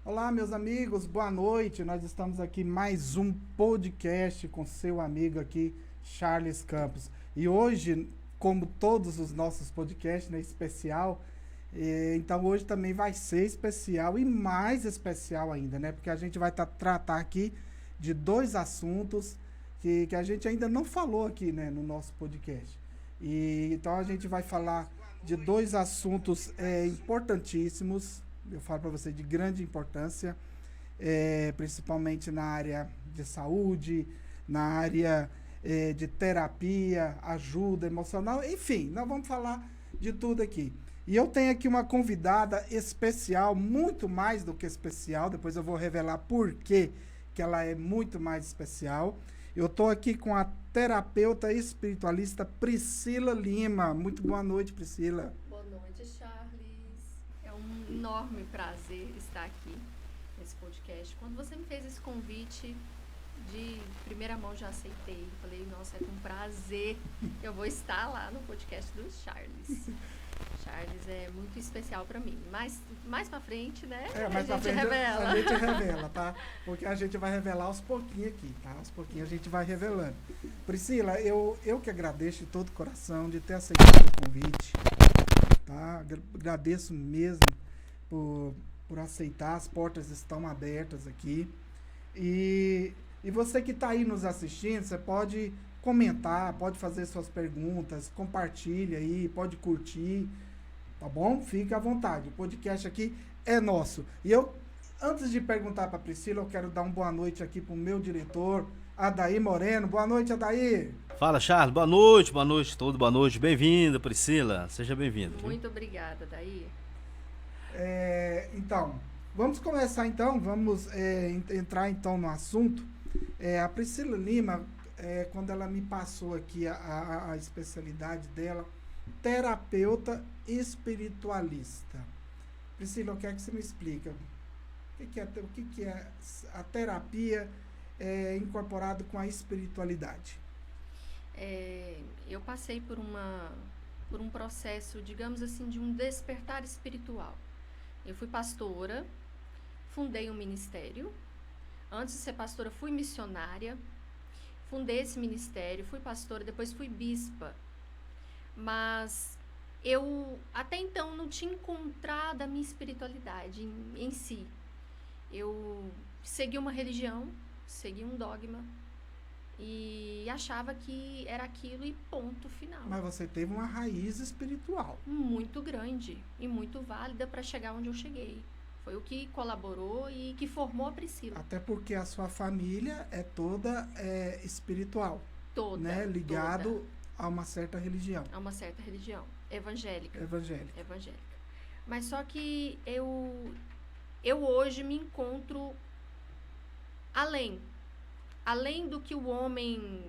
Olá, meus amigos, boa noite. Nós estamos aqui mais um podcast com seu amigo aqui, Charles Campos. E hoje, como todos os nossos podcasts, né, especial, então hoje também vai ser especial e mais especial ainda, né? Porque a gente vai tratar aqui de dois assuntos que a gente ainda não falou aqui, né, no nosso podcast. Então a gente vai falar de dois assuntos importantíssimos, eu falo para você de grande importância, principalmente na área de saúde, na área de terapia, ajuda emocional, enfim, nós vamos falar de tudo aqui. E eu tenho aqui uma convidada especial, muito mais do que especial, depois eu vou revelar por que ela é muito mais especial. Eu estou aqui com a terapeuta espiritualista Priscila Lima. Muito boa noite, Priscila. Boa noite, Charles. É um enorme prazer estar aqui nesse podcast. Quando você me fez esse convite, de primeira mão já aceitei. Falei, nossa, é com prazer. Eu vou estar lá no podcast do Charles. Charles é muito especial para mim. Mas mais pra frente, né? Mais a pra gente frente revela. a gente revela, tá? Porque a gente vai revelar aos pouquinhos aqui, tá? Aos pouquinhos a gente vai revelando. Priscila, eu que agradeço de todo o coração de ter aceitado o convite, tá? Agradeço mesmo por aceitar, as portas estão abertas aqui. E você que está aí nos assistindo, você pode comentar, pode fazer suas perguntas, compartilha aí, pode curtir, tá bom? Fique à vontade, o podcast aqui é nosso. E eu, antes de perguntar para a Priscila, eu quero dar uma boa noite aqui para o meu diretor, Adair Moreno. Boa noite, Adair. Fala, Charles. Boa noite, todo. Boa noite. Bem-vindo, Priscila. Seja bem-vindo. Muito obrigada, Daí. Então, vamos começar então, vamos entrar então no assunto. A Priscila Lima, quando ela me passou aqui a especialidade dela, terapeuta espiritualista. Priscila, eu quero que você me explique o que é a terapia incorporado com a espiritualidade. Eu passei por um processo, digamos assim, de um despertar espiritual. Eu fui pastora, fundei um ministério. Antes de ser pastora, fui missionária, fundei esse ministério, fui pastora, depois fui bispa. Mas eu até então não tinha encontrado a minha espiritualidade em si. Eu segui uma religião, segui um dogma e achava que era aquilo e ponto final. Mas você teve uma raiz espiritual. Muito grande e muito válida para chegar onde eu cheguei. Foi o que colaborou e que formou a Priscila. Até porque a sua família é toda espiritual. Toda. Né? Ligado toda. A uma certa religião. A uma certa religião. Evangélica. Evangélica. Mas só que eu hoje me encontro além. Além do que o homem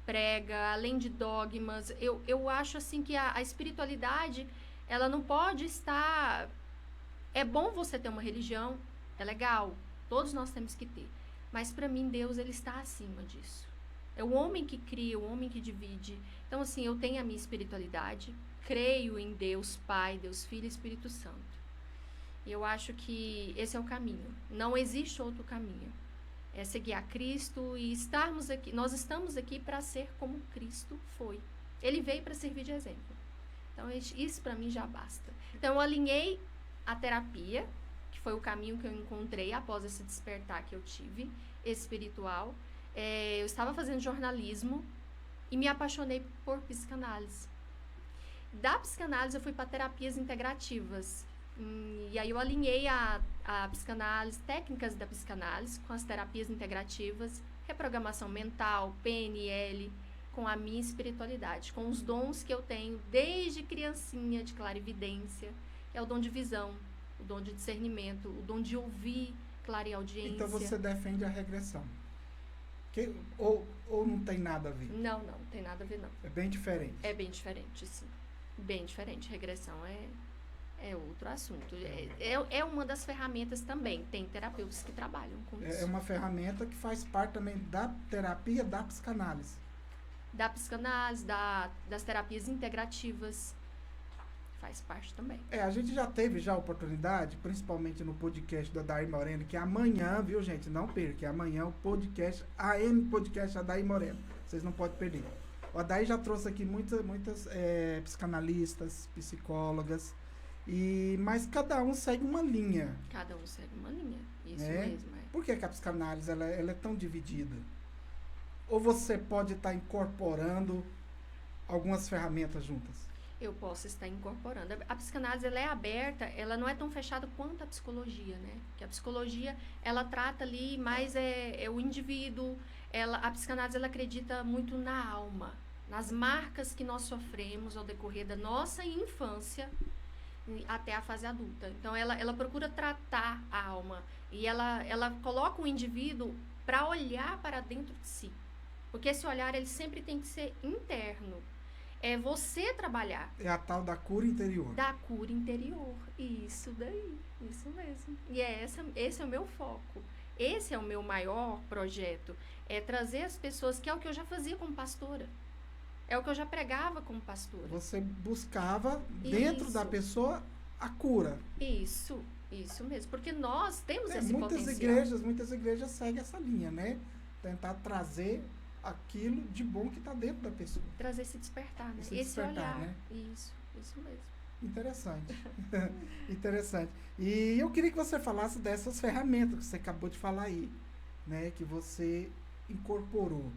prega, além de dogmas. Eu acho assim que a espiritualidade, ela não pode estar... É bom você ter uma religião, é legal, todos nós temos que ter. Mas para mim, Deus, ele está acima disso. É o homem que cria, o homem que divide. Então, assim, eu tenho a minha espiritualidade, creio em Deus Pai, Deus Filho e Espírito Santo. E eu acho que esse é o caminho. Não existe outro caminho. É seguir a Cristo e estarmos aqui. Nós estamos aqui para ser como Cristo foi. Ele veio para servir de exemplo. Então, isso para mim já basta. Então, eu alinhei a terapia, que foi o caminho que eu encontrei após esse despertar que eu tive, espiritual. Eu estava fazendo jornalismo e me apaixonei por psicanálise. Da psicanálise eu fui para terapias integrativas. E aí eu alinhei a psicanálise, técnicas da psicanálise com as terapias integrativas, reprogramação mental, PNL, com a minha espiritualidade, com os dons que eu tenho desde criancinha, de clarividência. É o dom de visão, o dom de discernimento, o dom de ouvir, clareaudiência. Então você defende a regressão. Ou não tem nada a ver? Não tem nada a ver, não. É bem diferente? É bem diferente, sim. Bem diferente. Regressão é outro assunto. É uma das ferramentas também. Tem terapeutas que trabalham com isso. É uma ferramenta que faz parte também da terapia da psicanálise. Da psicanálise, das terapias integrativas. faz parte também. A gente já teve a oportunidade, principalmente no podcast do Adair Moreno, que é amanhã, viu, gente? Não perca, amanhã o podcast, AM Podcast Adair Moreno. Vocês não podem perder. O Adair já trouxe aqui muitas psicanalistas, psicólogas, mas cada um segue uma linha. Cada um segue uma linha, isso né? mesmo. Por que a psicanálise ela é tão dividida? Ou você pode estar incorporando algumas ferramentas juntas? Eu posso estar incorporando. A psicanálise, ela é aberta, ela não é tão fechada quanto a psicologia, né? Porque a psicologia, ela trata ali mais o indivíduo. A psicanálise, ela acredita muito na alma, nas marcas que nós sofremos ao decorrer da nossa infância até a fase adulta. Então, ela procura tratar a alma e ela coloca o indivíduo para olhar para dentro de si. Porque esse olhar, ele sempre tem que ser interno. É você trabalhar. É a tal da cura interior. Da cura interior. Isso daí. Isso mesmo. E esse é o meu foco. Esse é o meu maior projeto. É trazer as pessoas, que é o que eu já fazia como pastora. É o que eu já pregava como pastora. Você buscava dentro da pessoa a cura. Isso mesmo. Porque nós temos esse potencial. Muitas igrejas seguem essa linha, né? Tentar trazer aquilo de bom que está dentro da pessoa. Trazer esse despertar, né? Esse olhar. Né? Isso mesmo. Interessante. Interessante. E eu queria que você falasse dessas ferramentas que você acabou de falar aí, né? Que você incorporou.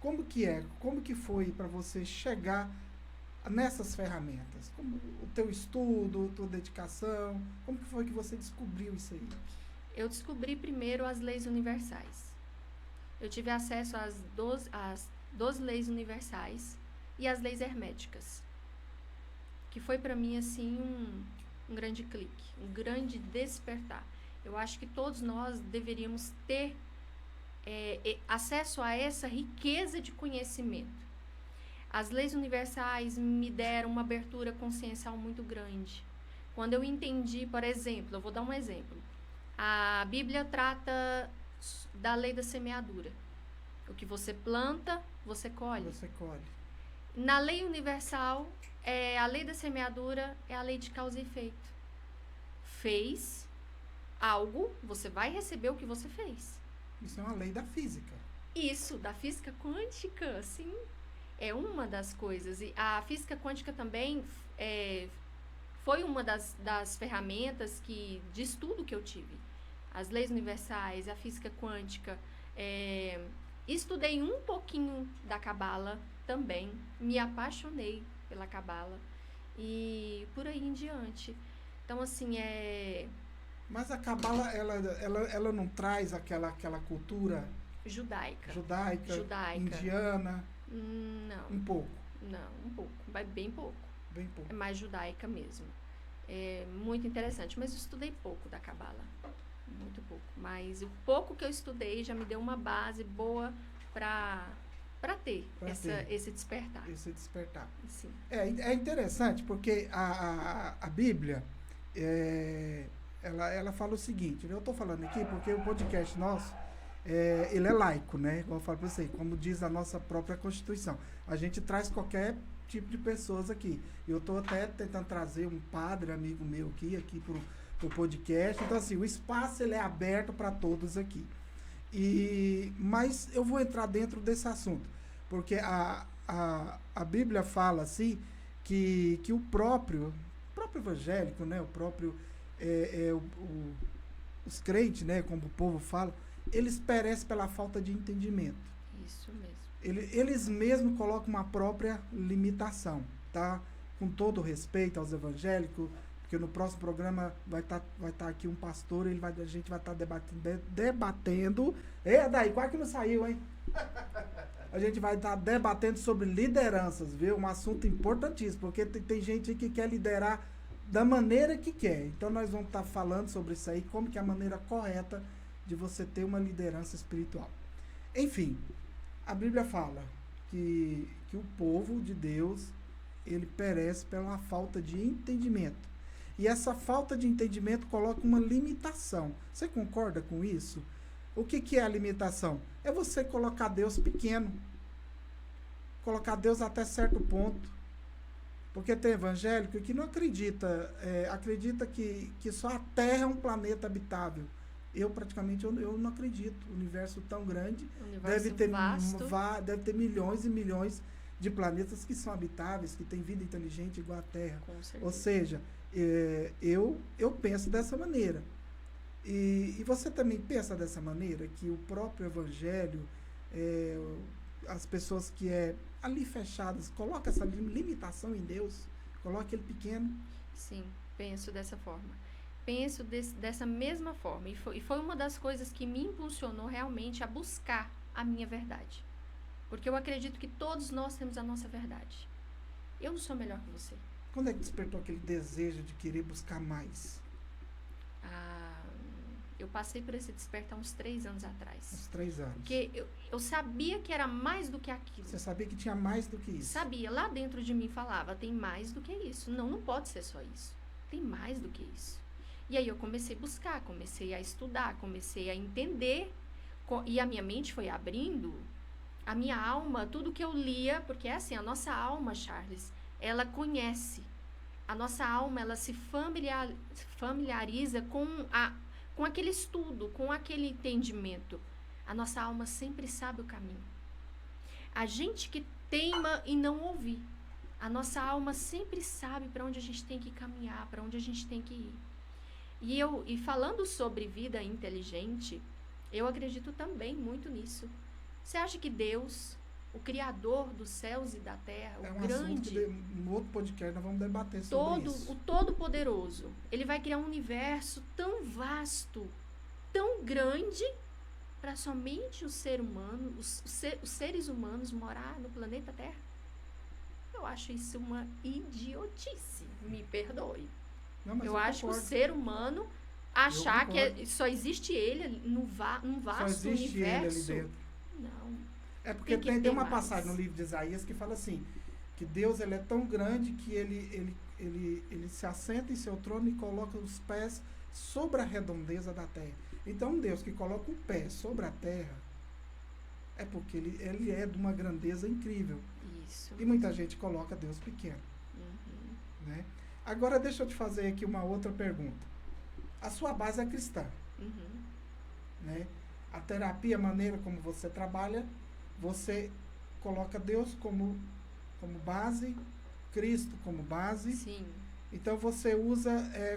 Como que foi para você chegar nessas ferramentas? Como o teu estudo, tua dedicação, como que foi que você descobriu isso aí? Eu descobri primeiro as leis universais. Eu tive acesso às 12 leis universais e às leis herméticas, que foi para mim assim um grande clique, um grande despertar. Eu acho que todos nós deveríamos ter acesso a essa riqueza de conhecimento. As leis universais me deram uma abertura consciencial muito grande. Quando eu entendi, por exemplo, eu vou dar um exemplo. A Bíblia trata da lei da semeadura. O que você planta, você colhe. Você colhe. Na lei universal, a lei da semeadura é a lei de causa e efeito. Fez algo, você vai receber o que você fez. Isso é uma lei da física. Isso, da física quântica, sim. É uma das coisas. E a física quântica também foi uma das ferramentas de estudo que eu tive. As leis universais, a física quântica. Estudei um pouquinho da Cabala também. Me apaixonei pela Cabala. E por aí em diante. Então, assim, Mas a Cabala, ela não traz aquela cultura judaica, indiana? Não. Um pouco? Não, um pouco. Bem pouco. Bem pouco. É mais judaica mesmo. É muito interessante, mas eu estudei pouco da Cabala. Muito pouco. Mas o pouco que eu estudei já me deu uma base boa para ter esse despertar. Esse despertar. Sim. É interessante porque a Bíblia, ela fala o seguinte, eu estou falando aqui porque o podcast nosso, ele é laico, né? Como eu falo para você, como diz a nossa própria Constituição. A gente traz qualquer tipo de pessoas aqui. Eu estou até tentando trazer um padre amigo meu aqui pro podcast. Então, assim, o espaço ele é aberto para todos aqui. Mas eu vou entrar dentro desse assunto, porque a Bíblia fala assim que o próprio evangélico, né? O próprio os crentes, né? Como o povo fala, eles perecem pela falta de entendimento. Isso mesmo. Eles mesmos colocam uma própria limitação, tá? Com todo o respeito aos evangélicos, porque no próximo programa vai estar aqui um pastor, a gente vai estar debatendo. Daí, quase que não saiu, hein? A gente vai estar debatendo sobre lideranças, viu? Um assunto importantíssimo, porque tem gente que quer liderar da maneira que quer. Então, nós vamos estar falando sobre isso aí, como que é a maneira correta de você ter uma liderança espiritual. Enfim, a Bíblia fala que o povo de Deus, ele perece pela falta de entendimento. E essa falta de entendimento coloca uma limitação. Você concorda com isso? O que é a limitação? É você colocar Deus pequeno. Colocar Deus até certo ponto. Porque tem evangélico que não acredita, acredita que só a Terra é um planeta habitável. Eu praticamente eu não acredito. O universo tão grande Universo deve ter, vasto. deve ter milhões e milhões de planetas que são habitáveis, que têm vida inteligente igual a Terra. Com certeza. Ou seja, eu penso dessa maneira. E você também pensa dessa maneira, que o próprio evangelho, as pessoas que ali fechadas, coloca essa limitação em Deus, coloca ele pequeno. Sim, penso dessa forma. Penso dessa mesma forma. E foi uma das coisas que me impulsionou realmente a buscar a minha verdade. Porque eu acredito que todos nós temos a nossa verdade. Eu não sou melhor que você. Quando é que despertou aquele desejo de querer buscar mais? Eu passei por esse despertar uns 3 anos atrás. Uns 3 anos. Porque eu sabia que era mais do que aquilo. Você sabia que tinha mais do que isso? Sabia, lá dentro de mim falava, tem mais do que isso. Não pode ser só isso. Tem mais do que isso. E aí eu comecei a buscar, comecei a estudar, comecei a entender. E a minha mente foi abrindo, a minha alma, tudo que eu lia, porque é assim, a nossa alma, Charles, ela conhece. A nossa alma, ela se familiariza com aquele estudo, com aquele entendimento. A nossa alma sempre sabe o caminho. A gente que teima em não ouvir. A nossa alma sempre sabe para onde a gente tem que caminhar, para onde a gente tem que ir. E falando sobre vida inteligente, eu acredito também muito nisso. Você acha que Deus, o Criador dos céus e da terra, o grande... no outro podcast nós vamos debater sobre isso. O Todo-Poderoso, ele vai criar um universo tão vasto, tão grande, para somente o ser humano, os seres humanos morar no planeta Terra? Eu acho isso uma idiotice, me perdoe. Não, mas eu acho que o ser humano achar que só existe ele num vasto só existe universo. Ele ali dentro. Não. É porque tem uma passagem no livro de Isaías que fala assim, que Deus ele é tão grande que ele se assenta em seu trono e coloca os pés sobre a redondeza da terra. Então um Deus que coloca o pé sobre a terra é porque ele é de uma grandeza incrível. Isso. E muita gente coloca Deus pequeno. Uhum. Né? Agora deixa eu te fazer aqui uma outra pergunta. A sua base é cristã. Uhum. Né? A terapia, a maneira como você trabalha, você coloca Deus como base, Cristo como base. Sim. Então você usa,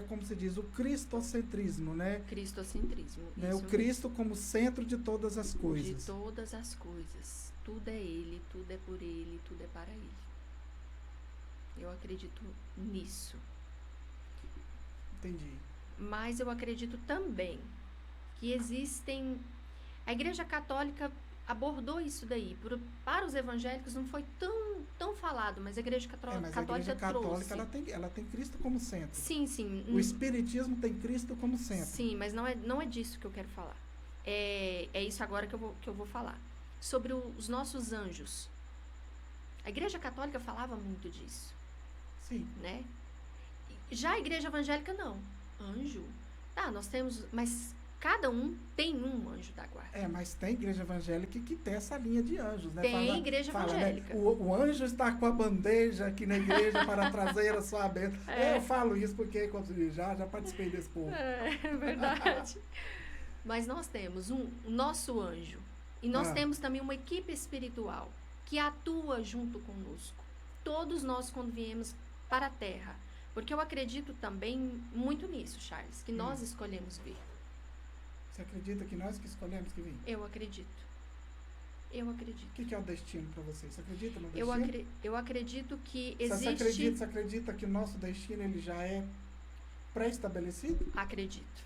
como se diz, o cristocentrismo, né? Cristocentrismo. Né? O Cristo como centro de todas as coisas. De todas as coisas. Tudo é Ele, tudo é por Ele, tudo é para Ele. Eu acredito nisso. Entendi. Mas eu acredito também que existem... A Igreja Católica abordou isso daí. Para os evangélicos não foi tão falado, mas a Igreja Católica mas a Igreja Católica trouxe. ela tem Cristo como centro. Sim, sim. O Espiritismo tem Cristo como centro. Sim, mas não é disso que eu quero falar. É isso agora que eu vou falar. Sobre os nossos anjos. A Igreja Católica falava muito disso. Sim. Né? Já a Igreja Evangélica, não. Anjo? Tá, nós temos... Mas cada um tem um anjo da guarda. Mas tem igreja evangélica que tem essa linha de anjos, né? Tem igreja evangélica. Né? O anjo está com a bandeja aqui na igreja para trazer a sua bênção. Eu falo isso porque já participei desse povo. É verdade. Mas nós temos o nosso anjo. E nós temos também uma equipe espiritual que atua junto conosco. Todos nós, quando viemos para a Terra. Porque eu acredito também muito nisso, Charles, que nós escolhemos vir. Você acredita que nós que escolhemos que vir? Eu acredito. O que é o destino para você? Você acredita no destino? Eu acredito que existe... Você acredita que o nosso destino ele já é pré-estabelecido? Acredito.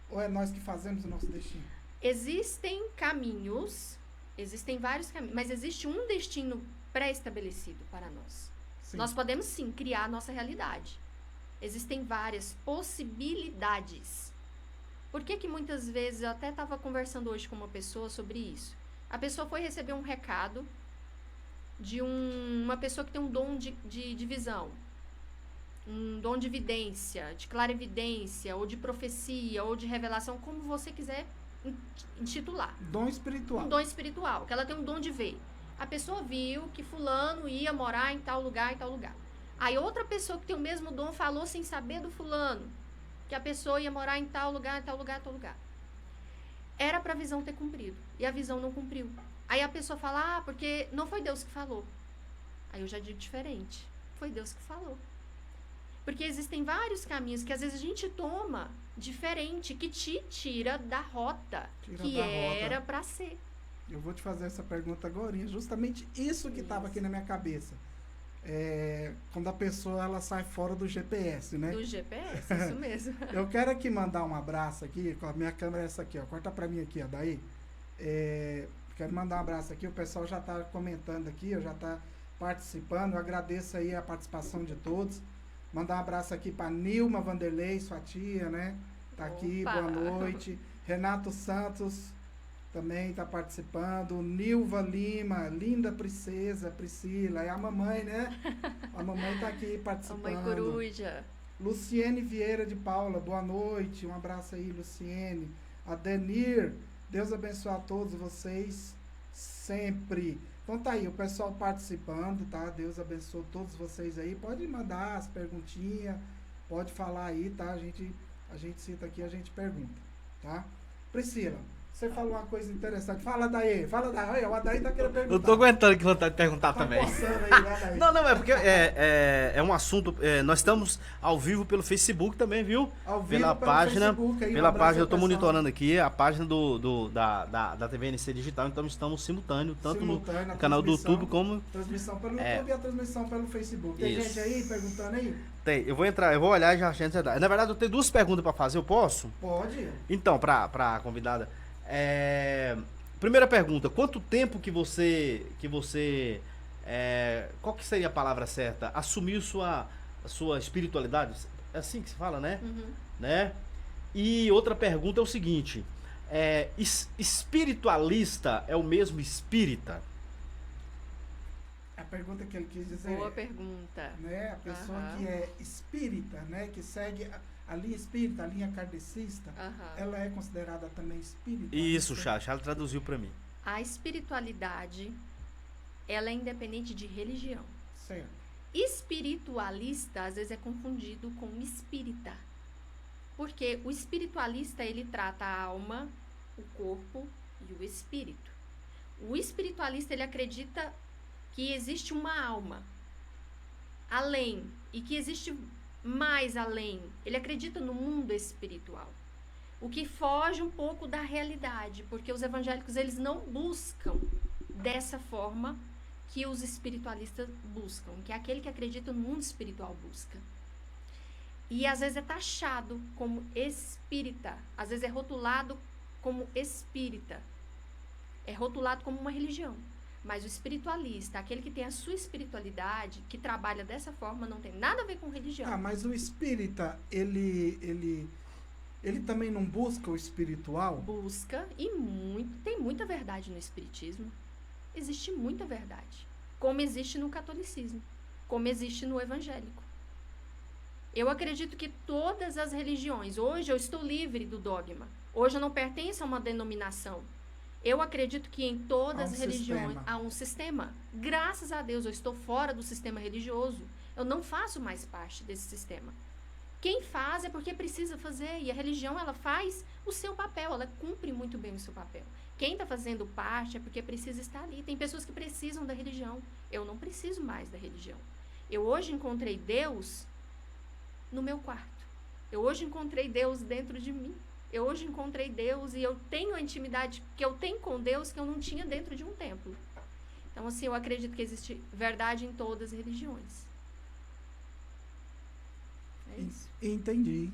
Ou é nós que fazemos o nosso destino? Existem caminhos, existem vários caminhos, mas existe um destino pré-estabelecido para nós. Sim. Nós podemos, sim, criar a nossa realidade. Existem várias possibilidades. Por que muitas vezes, eu até estava conversando hoje com uma pessoa sobre isso. A pessoa foi receber um recado de uma pessoa que tem um dom de visão. Um dom de vidência, de clarividência, ou de profecia, ou de revelação, como você quiser intitular. Dom espiritual. Um dom espiritual, que ela tem um dom de ver. A pessoa viu que fulano ia morar em tal lugar, em tal lugar. Aí outra pessoa que tem o mesmo dom falou sem saber do fulano, que a pessoa ia morar em tal lugar, em tal lugar, em tal lugar. Era para a visão ter cumprido, e a visão não cumpriu. Aí a pessoa fala, porque não foi Deus que falou. Aí eu já digo diferente, foi Deus que falou. Porque existem vários caminhos que às vezes a gente toma diferente, que te tira da rota que era para ser. Eu vou te fazer essa pergunta agora, justamente isso que estava aqui na minha cabeça. Quando a pessoa ela sai fora do GPS, né? Do GPS, isso mesmo. Eu quero aqui mandar um abraço aqui, com a minha câmera é essa aqui, ó. Corta pra mim aqui, ó, daí. Quero mandar um abraço aqui, o pessoal já tá comentando aqui, já tá participando. Eu agradeço aí a participação de todos. Mandar um abraço aqui pra Nilma Vanderlei, sua tia, né? Tá aqui, boa noite. Renato Santos também está participando. Nilva Lima, linda princesa, Priscila. É a mamãe, né? A mamãe está aqui participando. A mãe coruja. Luciene Vieira de Paula, boa noite. Um abraço aí, Luciene. A Denir, Deus abençoe a todos vocês sempre. Então tá aí, o pessoal participando, tá? Deus abençoe todos vocês aí. Pode mandar as perguntinhas, pode falar aí, tá? A gente cita aqui, a gente pergunta, tá? Priscila, você falou uma coisa interessante. Fala daí. O Adair tá querendo perguntar. Eu tô aguentando que vontade de perguntar também. Aí, né, Adair? Não, é porque é um assunto. Nós estamos ao vivo pelo Facebook também, viu? Ao vivo pela pelo página. Facebook, aí, Pela um página, eu tô pessoal. monitorando aqui a página da TVNC Digital, então estamos simultâneo, tanto no canal do YouTube como. Transmissão pelo YouTube e a transmissão pelo Facebook. Tem Isso. gente aí perguntando aí? Tem, eu vou olhar e já achei ansiedade. Na verdade, eu tenho duas perguntas para fazer, eu posso? Pode. Então, pra convidada. Primeira pergunta, quanto tempo que você qual que seria a palavra certa? Assumiu a sua espiritualidade? É assim que se fala, né? Uhum. Né? E outra pergunta é o seguinte, espiritualista é o mesmo espírita? A pergunta que ele quis dizer. Boa pergunta. Né? A pessoa Aham. que é espírita, né? Que segue a linha espírita, a linha kardecista, Aham. ela é considerada também espírita? Isso, Charles traduziu para mim. A espiritualidade, ela é independente de religião. Certo. Espiritualista, às vezes, é confundido com espírita. Porque o espiritualista, ele trata a alma, o corpo e o espírito. O espiritualista, ele acredita que existe uma alma além e que existe mais além. Ele acredita no mundo espiritual. O que foge um pouco da realidade, porque os evangélicos, eles não buscam dessa forma que os espiritualistas buscam, que é aquele que acredita no mundo espiritual busca. E às vezes é taxado como espírita, às vezes é rotulado como espírita, é rotulado como uma religião. Mas o espiritualista, aquele que tem a sua espiritualidade, que trabalha dessa forma, não tem nada a ver com religião. Mas o espírita, ele também não busca o espiritual? Busca e tem muita verdade no espiritismo. Existe muita verdade. Como existe no catolicismo, como existe no evangélico. Eu acredito que todas as religiões, hoje eu estou livre do dogma. Hoje eu não pertenço a uma denominação. Eu acredito que em todas as religiões há um sistema. Graças a Deus eu estou fora do sistema religioso. Eu não faço mais parte desse sistema. Quem faz é porque precisa fazer. E a religião, ela faz o seu papel. Ela cumpre muito bem o seu papel. Quem está fazendo parte é porque precisa estar ali. Tem pessoas que precisam da religião. Eu não preciso mais da religião. Eu hoje encontrei Deus no meu quarto. Eu hoje encontrei Deus dentro de mim. Eu hoje encontrei Deus e eu tenho a intimidade que eu tenho com Deus que eu não tinha dentro de um templo. Então, assim, eu acredito que existe verdade em todas as religiões. É isso. Entendi.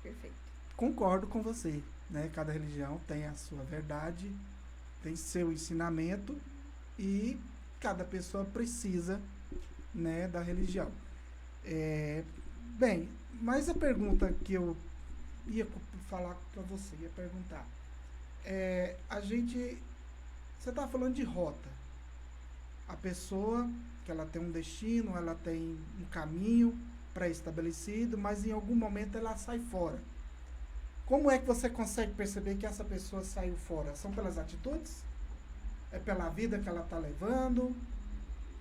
Perfeito. Concordo com você, né? Cada religião tem a sua verdade, tem seu ensinamento e cada pessoa precisa, né, da religião. Bem, mas a pergunta que eu ia falar para você, ia perguntar. Você está falando de rota. A pessoa, que ela tem um destino, ela tem um caminho pré-estabelecido, mas em algum momento ela sai fora. Como é que você consegue perceber que essa pessoa saiu fora? São pelas atitudes? É pela vida que ela está levando?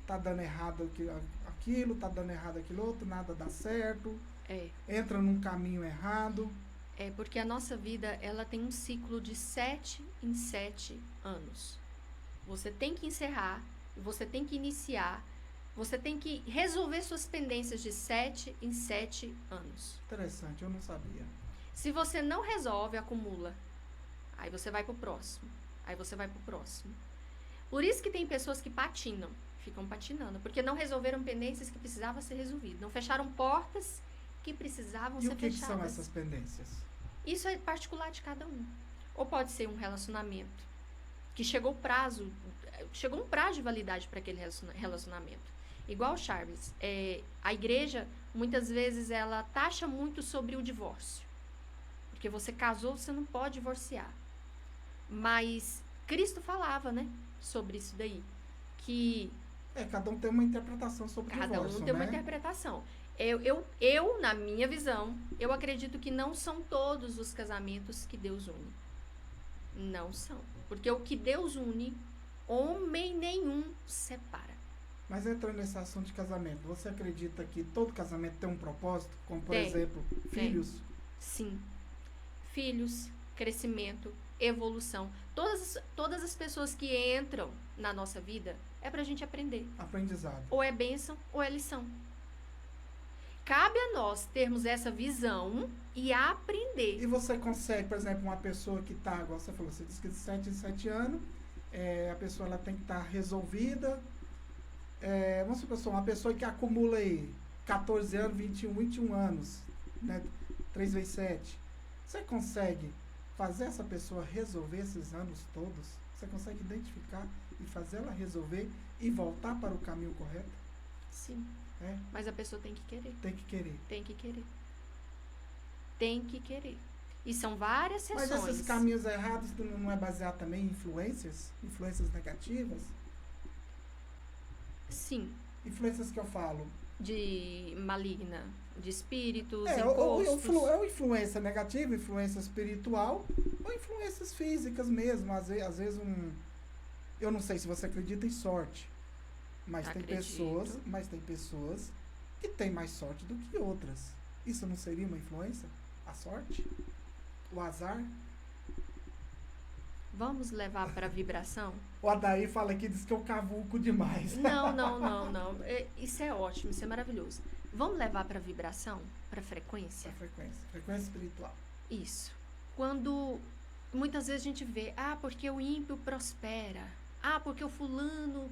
Está dando errado a aquilo, tá dando errado aquilo outro, nada dá certo. É. Entra num caminho errado. É porque a nossa vida, ela tem um ciclo de 7 em 7 anos. Você tem que encerrar, você tem que iniciar, você tem que resolver suas pendências de 7 em 7 anos. Interessante, eu não sabia. Se você não resolve, acumula. Aí você vai pro próximo. Aí você vai pro próximo. Por isso que tem pessoas que patinam, ficam patinando, porque não resolveram pendências que precisavam ser resolvidas. Não fecharam portas que precisavam ser fechadas. E o que são essas pendências? Isso é particular de cada um. Ou pode ser um relacionamento que chegou um prazo de validade para aquele relacionamento. Igual o Charles, a igreja, muitas vezes, ela taxa muito sobre o divórcio. Porque você casou, você não pode divorciar. Mas Cristo falava, né, sobre isso daí. Que cada um tem uma interpretação sobre o divórcio, cada um tem uma interpretação. Eu, na minha visão, eu acredito que não são todos os casamentos que Deus une. Não são. Porque o que Deus une, homem nenhum separa. Mas entrando nesse assunto de casamento, você acredita que todo casamento tem um propósito? Como, por Tem. exemplo, filhos? Sim. Filhos, crescimento, evolução. Todas as pessoas que entram na nossa vida é pra gente aprender. Aprendizado. Ou é bênção ou é lição. Cabe a nós termos essa visão e aprender. E você consegue, por exemplo, uma pessoa que está, igual você falou, você disse que de 7 em 7 anos, a pessoa ela tem que estar resolvida. Vamos supor, uma pessoa que acumula aí 14 anos, 21 anos, né? 3 vezes 7. Você consegue fazer essa pessoa resolver esses anos todos? Você consegue identificar e fazer ela resolver e voltar para o caminho correto? Sim. Mas a pessoa tem que querer. Tem que querer. Tem que querer. Tem que querer. E são várias sessões. Mas esses caminhos errados não é baseado também em influências? Influências negativas? Sim. Influências que eu falo? De maligna, de espíritos, ou encostos. influência negativa, influência espiritual, ou influências físicas mesmo. Às vezes eu não sei se você acredita em sorte, mas tem pessoas que têm mais sorte do que outras. Isso não seria uma influência? A sorte? O azar? Vamos levar para vibração? O Adair fala aqui, diz que eu cavuco demais. Não. Isso é ótimo, isso é maravilhoso. Vamos levar para vibração? Para frequência? Frequência espiritual. Isso. Quando muitas vezes a gente vê, porque o ímpio prospera. Porque o fulano,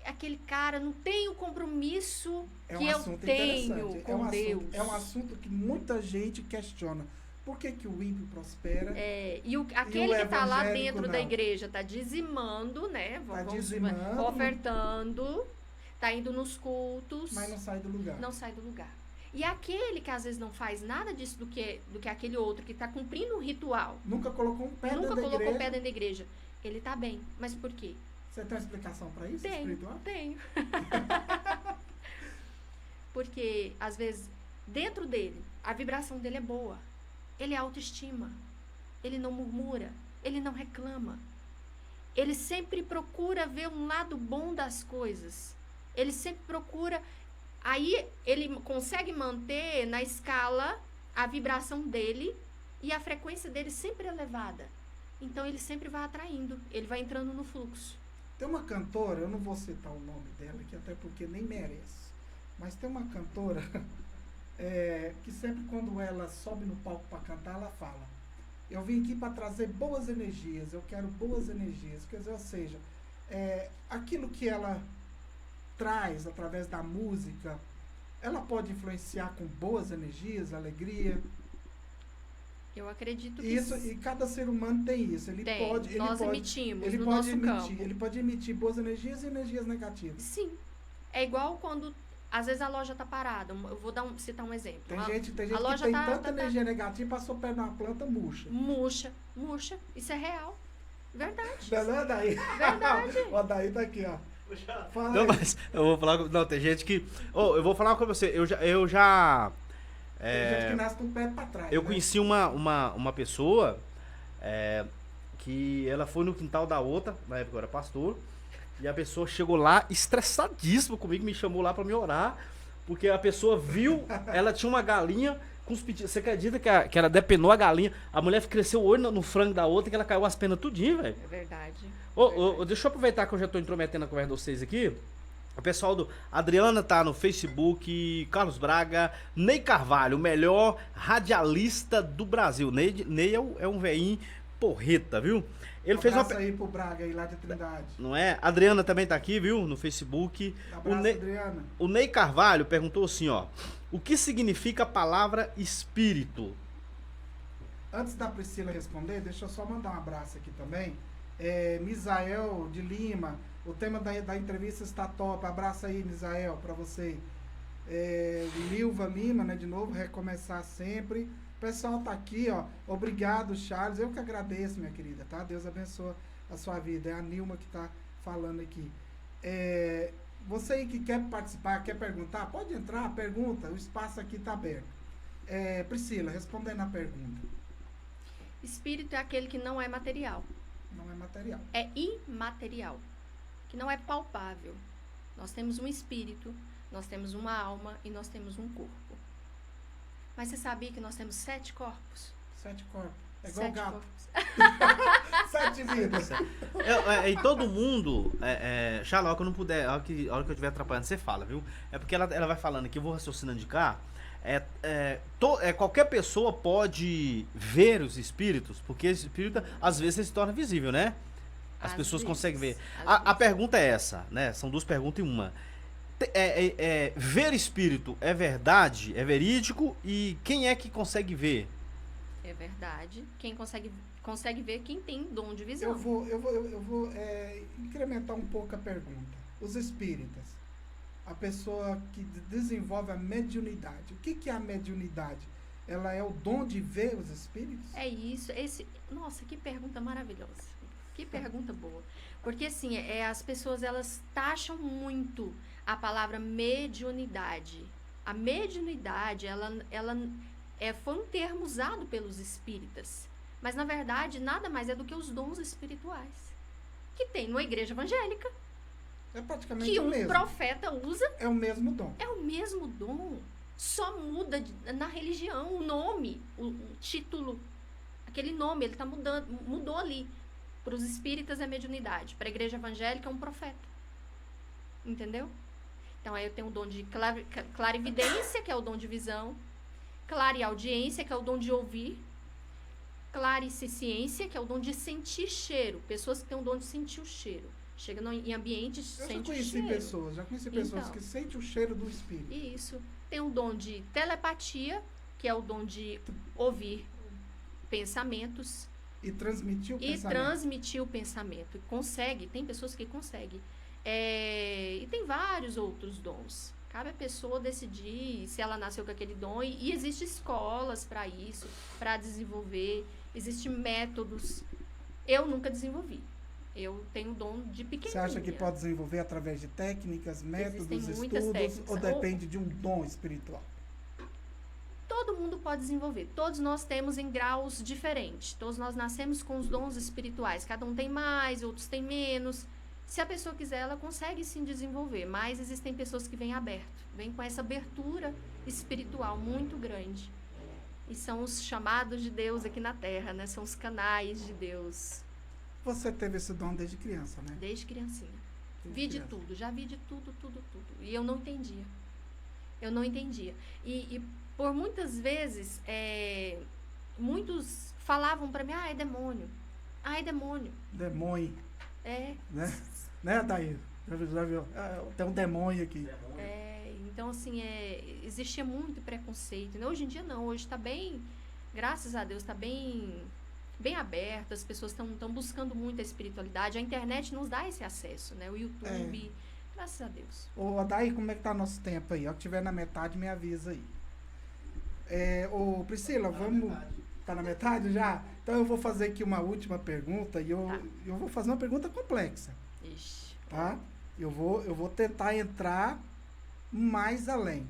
aquele cara não tem o compromisso que eu tenho com Deus. É um assunto que muita gente questiona. Por que o ímpio prospera? Aquele que está lá dentro da igreja está dizimando, né? Ofertando, está indo nos cultos. Mas não sai do lugar. Não sai do lugar. E aquele que às vezes não faz nada disso do que aquele outro que está cumprindo um ritual. Nunca colocou um pé dentro da igreja. Ele está bem. Mas por quê? Você tem uma explicação para isso? Espiritual? Tenho. Porque, às vezes, dentro dele, a vibração dele é boa. Ele é autoestima. Ele não murmura. Ele não reclama. Ele sempre procura ver um lado bom das coisas. Ele sempre procura... Aí, ele consegue manter na escala a vibração dele e a frequência dele sempre elevada. Então, ele sempre vai atraindo. Ele vai entrando no fluxo. Tem uma cantora, eu não vou citar o nome dela aqui, até porque nem merece. Mas tem uma cantora que sempre quando ela sobe no palco para cantar, ela fala: eu vim aqui para trazer boas energias, eu quero boas energias. Quer dizer, ou seja, aquilo que ela traz através da música, ela pode influenciar com boas energias, alegria. Eu acredito que isso. E cada ser humano tem isso. Nós emitimos no nosso campo. Ele pode emitir boas energias e energias negativas. Sim. É igual quando, às vezes, a loja está parada. Eu vou citar um exemplo. Tem gente que tem tanta energia negativa, passou perto de uma planta, murcha. Murcha. Isso é real. Verdade. Não é daí? Verdade. O Adair tá aqui, ó. Fala não, aí. Mas eu vou falar... Não, tem gente que... eu vou falar com você. Eu já... Tem gente que nasce com o pé pra trás. Eu conheci uma pessoa que ela foi no quintal da outra, na época eu era pastor, E a pessoa chegou lá estressadíssima comigo, me chamou lá pra me orar, porque a pessoa viu, ela tinha uma galinha com os pedidos. Você acredita que ela depenou a galinha? A mulher cresceu o olho no frango da outra, que ela caiu as penas tudinho, velho. É verdade. Deixa eu aproveitar que eu já tô intrometendo a conversa de vocês aqui. O pessoal do Adriana tá no Facebook, Carlos Braga, Ney Carvalho, o melhor radialista do Brasil. Ney é um veinho porreta, viu? Ele fez uma aí pro Braga aí lá de Trindade. Não é? Adriana também tá aqui, viu? No Facebook. Abraço, Adriana. O Ney Carvalho perguntou assim, ó. O que significa a palavra espírito? Antes da Priscila responder, deixa eu só mandar um abraço aqui também. Misael de Lima, o tema da entrevista está top. Abraço aí, Misael, para você. Milva Lima, né, de novo, recomeçar sempre. O pessoal tá aqui, ó. Obrigado, Charles. Eu que agradeço, minha querida, tá? Deus abençoe a sua vida. É a Nilma que tá falando aqui. Você aí que quer participar, quer perguntar, pode entrar, pergunta. O espaço aqui tá aberto. Priscila, respondendo a pergunta. Espírito é aquele que não é material. Não é material. É imaterial. Que não é palpável. Nós temos um espírito, nós temos uma alma e nós temos um corpo. Mas você sabia que nós temos 7 corpos? 7 corpos. É igual 7 gato. corpos. 7 vidas. E todo mundo, Xaloca, eu não puder, a hora que eu estiver atrapalhando, você fala, viu? É porque ela vai falando aqui, eu vou raciocinando de cá. Qualquer pessoa pode ver os espíritos, porque esse espírito, às vezes, ele se torna visível, né? As pessoas conseguem ver. A pergunta é essa, né? São 2 perguntas em uma. Ver espírito é verdade? É verídico? E quem é que consegue ver? É verdade. Quem consegue ver quem tem dom de visão. Eu vou incrementar um pouco a pergunta. Os espíritas, a pessoa que desenvolve a mediunidade. O que é a mediunidade? Ela é o dom de ver os espíritos? É isso. Nossa, que pergunta maravilhosa. Que pergunta boa. Porque, assim, as pessoas, elas taxam muito a palavra mediunidade. A mediunidade, ela foi um termo usado pelos espíritas. Mas, na verdade, nada mais é do que os dons espirituais. Que tem numa igreja evangélica. É praticamente que o mesmo. Que um profeta usa. É o mesmo dom. É o mesmo dom. Só muda na religião o nome, o título. Aquele nome, ele está mudando, mudou ali. Para os espíritas é mediunidade. Para a igreja evangélica é um profeta. Entendeu? Então aí eu tenho o dom de clarividência, que é o dom de visão. Clareaudiência, que é o dom de ouvir. Clarisciência, que é o dom de sentir cheiro. Pessoas que têm o dom de sentir o cheiro. Chega em ambientes, sente o cheiro. Já conheci pessoas que sentem o cheiro do espírito. Isso. Tem o dom de telepatia, que é o dom de ouvir pensamentos. E transmitir o pensamento. Consegue, tem pessoas que conseguem. E tem vários outros dons. Cabe a pessoa decidir se ela nasceu com aquele dom. E existem escolas para isso, para desenvolver. Existem métodos. Eu nunca desenvolvi. Eu tenho dom de pequenininha. Você acha que pode desenvolver através de técnicas, métodos, estudos? Técnicas. Ou depende de um dom espiritual? Todo mundo pode desenvolver. Todos nós temos em graus diferentes. Todos nós nascemos com os dons espirituais. Cada um tem mais, outros têm menos. Se a pessoa quiser, ela consegue sim desenvolver. Mas existem pessoas que vêm aberto. Vêm com essa abertura espiritual muito grande. E são os chamados de Deus aqui na Terra, né? São os canais de Deus. Você teve esse dom desde criança, né? Desde criancinha. Vi de tudo. Já vi de tudo. E eu não entendia. E por muitas vezes, muitos falavam para mim, é demônio. É demônio. Demônio. Né, Daí? Já viu? Tem um demônio aqui. Então, assim, existia muito preconceito. Né? Hoje em dia não. Hoje está bem, graças a Deus, está bem aberto. As pessoas estão buscando muito a espiritualidade. A internet nos dá esse acesso, né? O YouTube, graças a Deus. Ô, Daí, como é que tá nosso tempo aí? Ó, que tiver na metade, me avisa aí. Priscila, vamos... Tá na metade já? Então eu vou fazer aqui uma última pergunta e eu vou fazer uma pergunta complexa. Ixi. Tá? Eu vou tentar entrar mais além.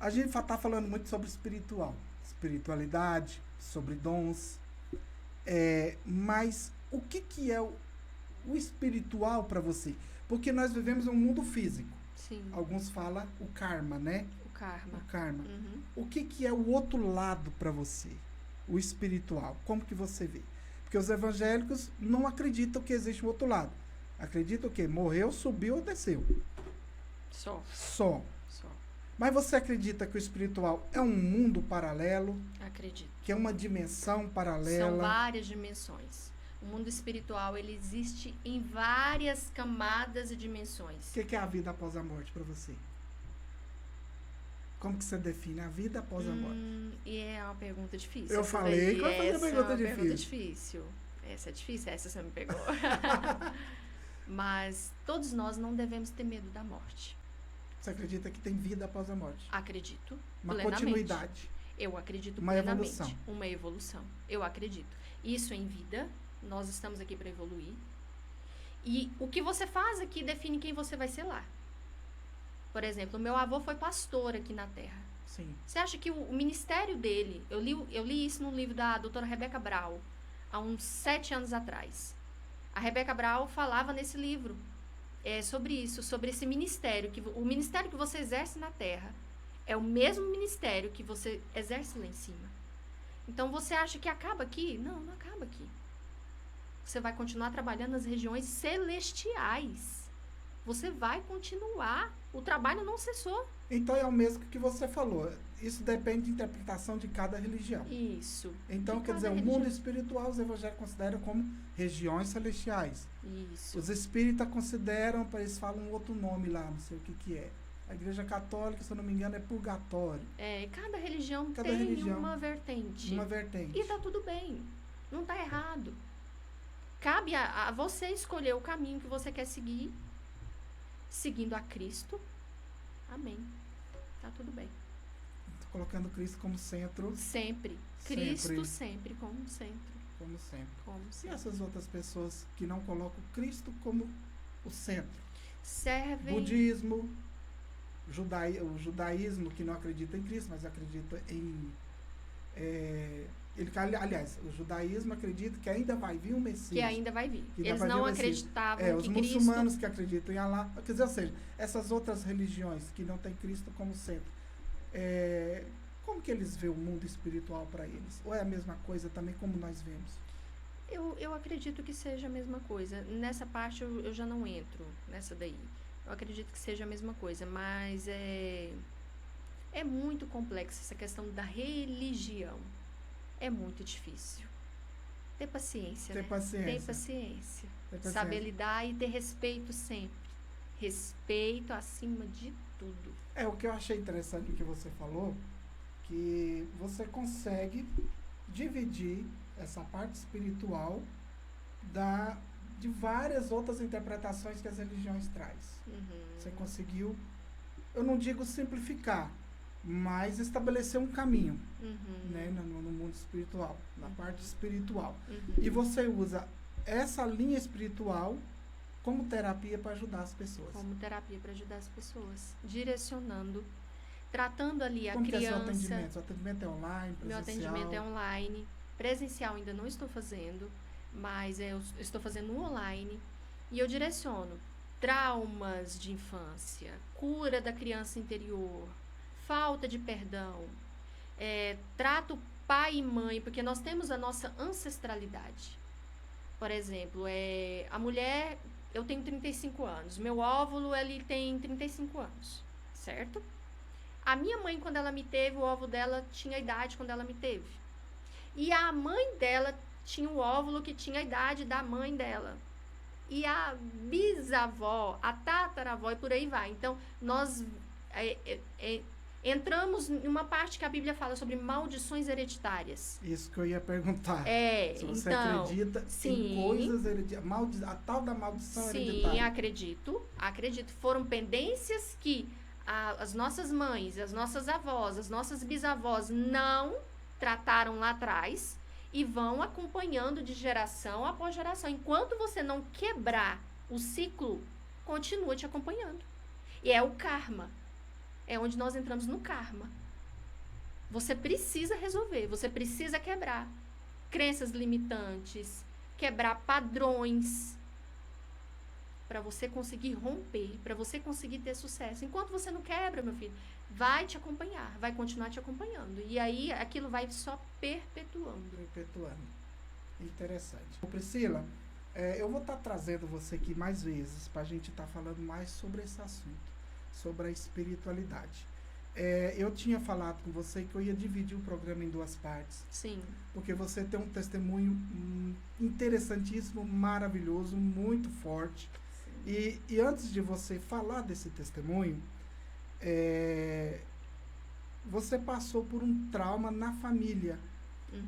A gente tá falando muito sobre espiritualidade, sobre dons. Mas o que é o espiritual para você? Porque nós vivemos em um mundo físico. Sim. Alguns falam o karma, né? O karma. O karma. Uhum. O que é o outro lado para você? O espiritual. Como que você vê? Porque os evangélicos não acreditam que existe um outro lado. Acreditam que morreu, subiu ou desceu. Só. Só. Só. Mas você acredita que o espiritual é um mundo paralelo? Acredito. Que é uma dimensão paralela? São várias dimensões. O mundo espiritual, ele existe em várias camadas e dimensões. O que é a vida após a morte para você? Como que você define a vida após a morte? E é uma pergunta difícil. Eu essa falei daí. que vai fazer Essa pergunta é uma pergunta difícil. difícil. Essa é difícil, essa você me pegou. Mas todos nós não devemos ter medo da morte. Você acredita que tem vida após a morte? Acredito Uma plenamente. continuidade. Eu acredito Uma plenamente. evolução. Uma evolução. Eu acredito. Isso em vida. Nós estamos aqui para evoluir. E o que você faz aqui define quem você vai ser lá. Por exemplo, meu avô foi pastor aqui na Terra. Sim. Você acha que o ministério dele... Eu li isso no livro da doutora Rebeca Brau, há uns 7 anos atrás. A Rebeca Brau falava nesse livro sobre isso, sobre esse ministério. O ministério que você exerce na Terra é o mesmo ministério que você exerce lá em cima. Então, você acha que acaba aqui? Não, não acaba aqui. Você vai continuar trabalhando nas regiões celestiais. Você vai continuar. O trabalho não cessou. Então é o mesmo que você falou. Isso depende de interpretação de cada religião. Isso. Então, De quer dizer, cada o mundo religião. espiritual os evangélicos consideram como regiões celestiais. Isso. Os espíritas consideram, eles falam um outro nome lá, não sei o que é. A igreja católica, se eu não me engano, é purgatório. Cada religião Cada tem religião, uma vertente. Uma vertente. E tá tudo bem. Não tá errado. Cabe a você escolher o caminho que você quer seguir, seguindo a Cristo. Amém. Tá tudo bem. Tô colocando Cristo como centro, Sempre. Cristo sempre como centro. como sempre. Como E sempre. essas outras pessoas que não colocam Cristo como o centro? Servem. Budismo, o judaísmo que não acredita em Cristo, mas acredita em... aliás, o judaísmo acredita que ainda vai vir um Messias. Que ainda vai vir. Que ainda Eles vai vir não o Messias. acreditavam Os que Cristo... muçulmanos que acreditam em Alá, quer dizer, ou seja, essas outras religiões que não têm Cristo como centro, como que eles veem o mundo espiritual para eles? Ou é a mesma coisa também como nós vemos? Eu acredito que seja a mesma coisa. Nessa parte eu já não entro, nessa daí. Eu acredito que seja a mesma coisa, mas é muito complexa essa questão da religião. É muito difícil. Ter paciência, Ter né? paciência. Ter paciência. Ter paciência. Saber lidar e ter respeito sempre. Respeito acima de tudo. O que eu achei interessante do que você falou, que você consegue dividir essa parte espiritual de várias outras interpretações que as religiões traz. Uhum. Você conseguiu, eu não digo simplificar, mas estabelecer um caminho, Uhum. né, no mundo espiritual, na parte espiritual. Uhum. E você usa essa linha espiritual como terapia para ajudar as pessoas. Como terapia para ajudar as pessoas. Direcionando. Tratando ali a Como que é seu criança. atendimento? Seu atendimento é online, Meu presencial? atendimento é online. Presencial ainda não estou fazendo, mas eu estou fazendo no online. E eu direciono traumas de infância, cura da criança interior, falta de perdão. Trato pai e mãe, porque nós temos a nossa ancestralidade. Por exemplo, a mulher, eu tenho 35 anos, meu óvulo ele tem 35 anos, certo? A minha mãe, quando ela me teve, o óvulo dela tinha a idade quando ela me teve. E a mãe dela tinha o óvulo que tinha a idade da mãe dela. E a bisavó, a tataravó e por aí vai. Então, nós entramos em uma parte que a Bíblia fala sobre maldições hereditárias. Isso que eu ia perguntar. Se você então, acredita em sim. coisas hereditárias, a tal da maldição Sim, hereditária. acredito. Foram pendências que as nossas mães, as nossas avós, as nossas bisavós não trataram lá atrás e vão acompanhando de geração após geração. Enquanto você não quebrar o ciclo, continua te acompanhando. E é o karma. É onde nós entramos no karma. Você precisa resolver, você precisa quebrar crenças limitantes, quebrar padrões. para você conseguir romper, para você conseguir ter sucesso. Enquanto você não quebra, meu filho, vai te acompanhar, vai continuar te acompanhando. E aí aquilo vai só perpetuando. Perpetuando. Interessante. Priscila, eu vou estar trazendo você aqui mais vezes para a gente estar falando mais sobre esse assunto, sobre a espiritualidade. Eu tinha falado com você que eu ia dividir o programa em 2 partes. Sim. Porque você tem um testemunho interessantíssimo, maravilhoso, muito forte. E antes de você falar desse testemunho, você passou por um trauma na família,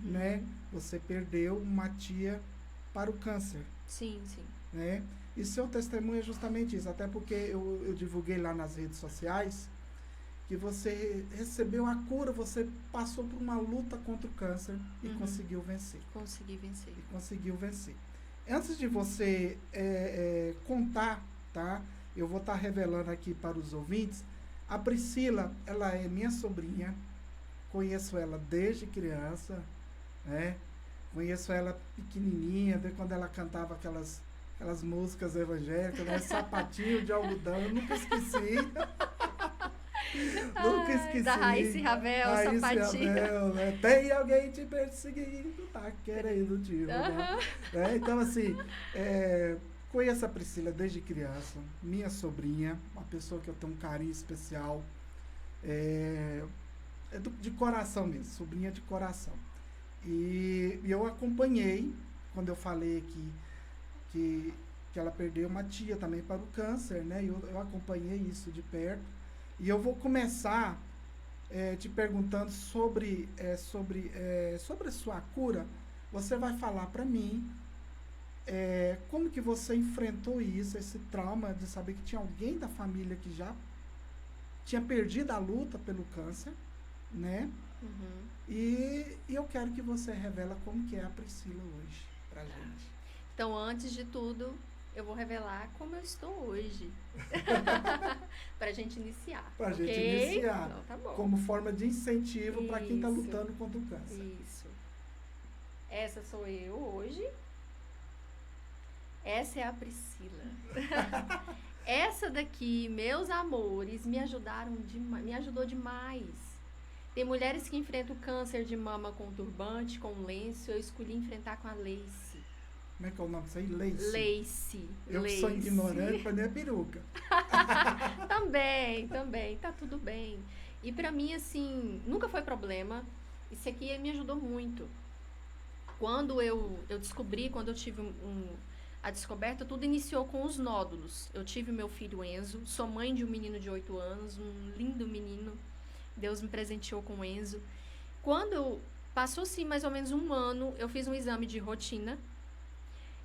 né? Você perdeu uma tia para o câncer. Sim, sim. Né? E seu testemunho é justamente isso, até porque eu divulguei lá nas redes sociais que você recebeu a cura, você passou por uma luta contra o câncer e conseguiu vencer. Consegui vencer. E conseguiu vencer. Antes de você contar, tá? Eu vou estar revelando aqui para os ouvintes. A Priscila, ela é minha sobrinha. Conheço ela desde criança, né? Conheço ela pequenininha, desde quando ela cantava aquelas músicas evangélicas, né? Sapatinho de algodão, eu nunca esqueci. Nunca esqueci. Da Raíssa Ravel, Sapatinho. Ravel, né? Tem alguém te perseguindo, tá querendo te roubar. Então, assim, conheço a Priscila desde criança, minha sobrinha, uma pessoa que eu tenho um carinho especial, de coração mesmo, sobrinha de coração. E eu acompanhei, quando eu falei que ela perdeu uma tia também para o câncer, né? Eu acompanhei isso de perto. E eu vou começar te perguntando sobre a sua cura. Você vai falar para mim como que você enfrentou isso, esse trauma de saber que tinha alguém da família que já tinha perdido a luta pelo câncer, né? E eu quero que você revela como que é a Priscila hoje pra gente. Então, antes de tudo, eu vou revelar como eu estou hoje. Pra gente iniciar. Pra gente iniciar. Então, tá bom. Como forma de incentivo para quem tá lutando contra o câncer. Isso. Essa sou eu hoje. Essa é a Priscila. Essa daqui, meus amores, me ajudou demais. Tem mulheres que enfrentam câncer de mama com turbante, com lenço. Eu escolhi enfrentar com a Lace. Como é que é o nome disso aí? Lace? Lace. Eu que sou ignorante, pra mim é peruca. Também. Tá tudo bem. E pra mim, assim, nunca foi problema. Isso aqui me ajudou muito. Quando eu descobri, quando eu tive a descoberta, tudo iniciou com os nódulos. Eu tive meu filho Enzo, sou mãe de um menino de 8 anos, um lindo menino. Deus me presenteou com o Enzo. Quando passou-se mais ou menos um ano, eu fiz um exame de rotina.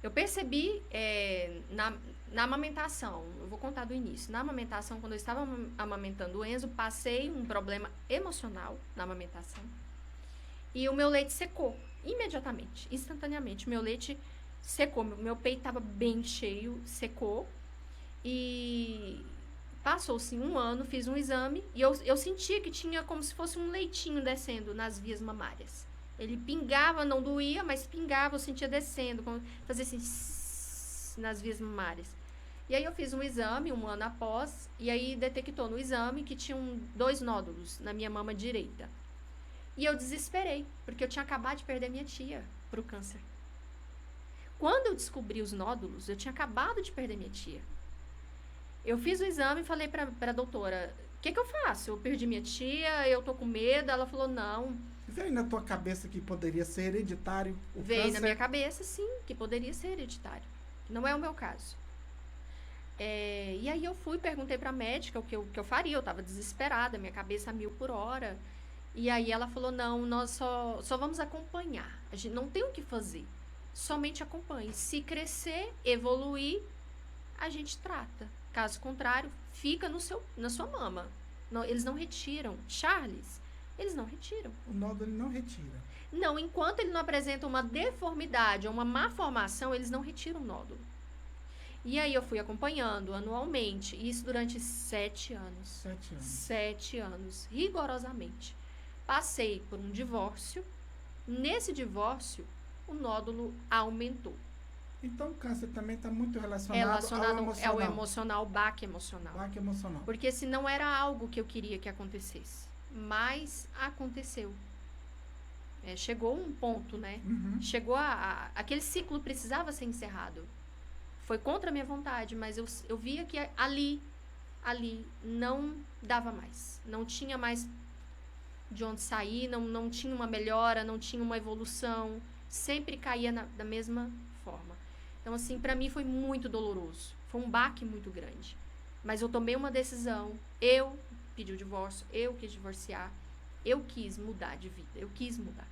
Eu percebi na amamentação, eu vou contar do início. Na amamentação, quando eu estava amamentando o Enzo, passei um problema emocional na amamentação. E o meu leite secou, imediatamente, instantaneamente. O meu leite secou, meu peito estava bem cheio, secou. E passou-se um ano, fiz um exame e eu sentia que tinha como se fosse um leitinho descendo nas vias mamárias. Ele pingava, não doía, mas pingava, eu sentia descendo, fazia assim, nas vias mamárias. E aí eu fiz um exame, um ano após, e aí detectou no exame que tinham 2 nódulos na minha mama direita. E eu desesperei, porque eu tinha acabado de perder minha tia pro câncer. Quando eu descobri os nódulos, eu tinha acabado de perder minha tia. Eu fiz o exame e falei pra doutora, o que eu faço? Eu perdi minha tia, eu tô com medo. Ela falou, não. Veio na tua cabeça que poderia ser hereditário o Veio câncer? Na minha cabeça, sim, que poderia ser hereditário. Não é o meu caso. E aí eu fui, perguntei pra médica o que eu faria. Eu tava desesperada, minha cabeça a 1000 por hora. E aí ela falou, não, nós só vamos acompanhar. A gente não tem o que fazer. Somente acompanhe. Se crescer, evoluir, a gente trata. Caso contrário, fica na sua mama. Não, eles não retiram. Charles, eles não retiram. O nódulo ele não retira. Não, enquanto ele não apresenta uma deformidade ou uma má formação, eles não retiram o nódulo. E aí eu fui acompanhando anualmente, isso durante 7 anos. 7 anos. 7 anos, rigorosamente. Passei por um divórcio. Nesse divórcio, o nódulo aumentou. Então o câncer também está muito É relacionado relacionado ao emocional. é o emocional, o baque emocional. Baque emocional. Porque se não era algo que eu queria que acontecesse. Mas aconteceu. Chegou um ponto, né? Uhum. Chegou aquele ciclo precisava ser encerrado. Foi contra a minha vontade, mas eu via que ali não dava mais. Não tinha mais de onde sair, não tinha uma melhora, não tinha uma evolução. Sempre caía da mesma forma. Então, assim, pra mim foi muito doloroso. Foi um baque muito grande. Mas eu tomei uma decisão. Eu pedi o divórcio, eu quis divorciar. Eu quis mudar de vida, eu quis mudar.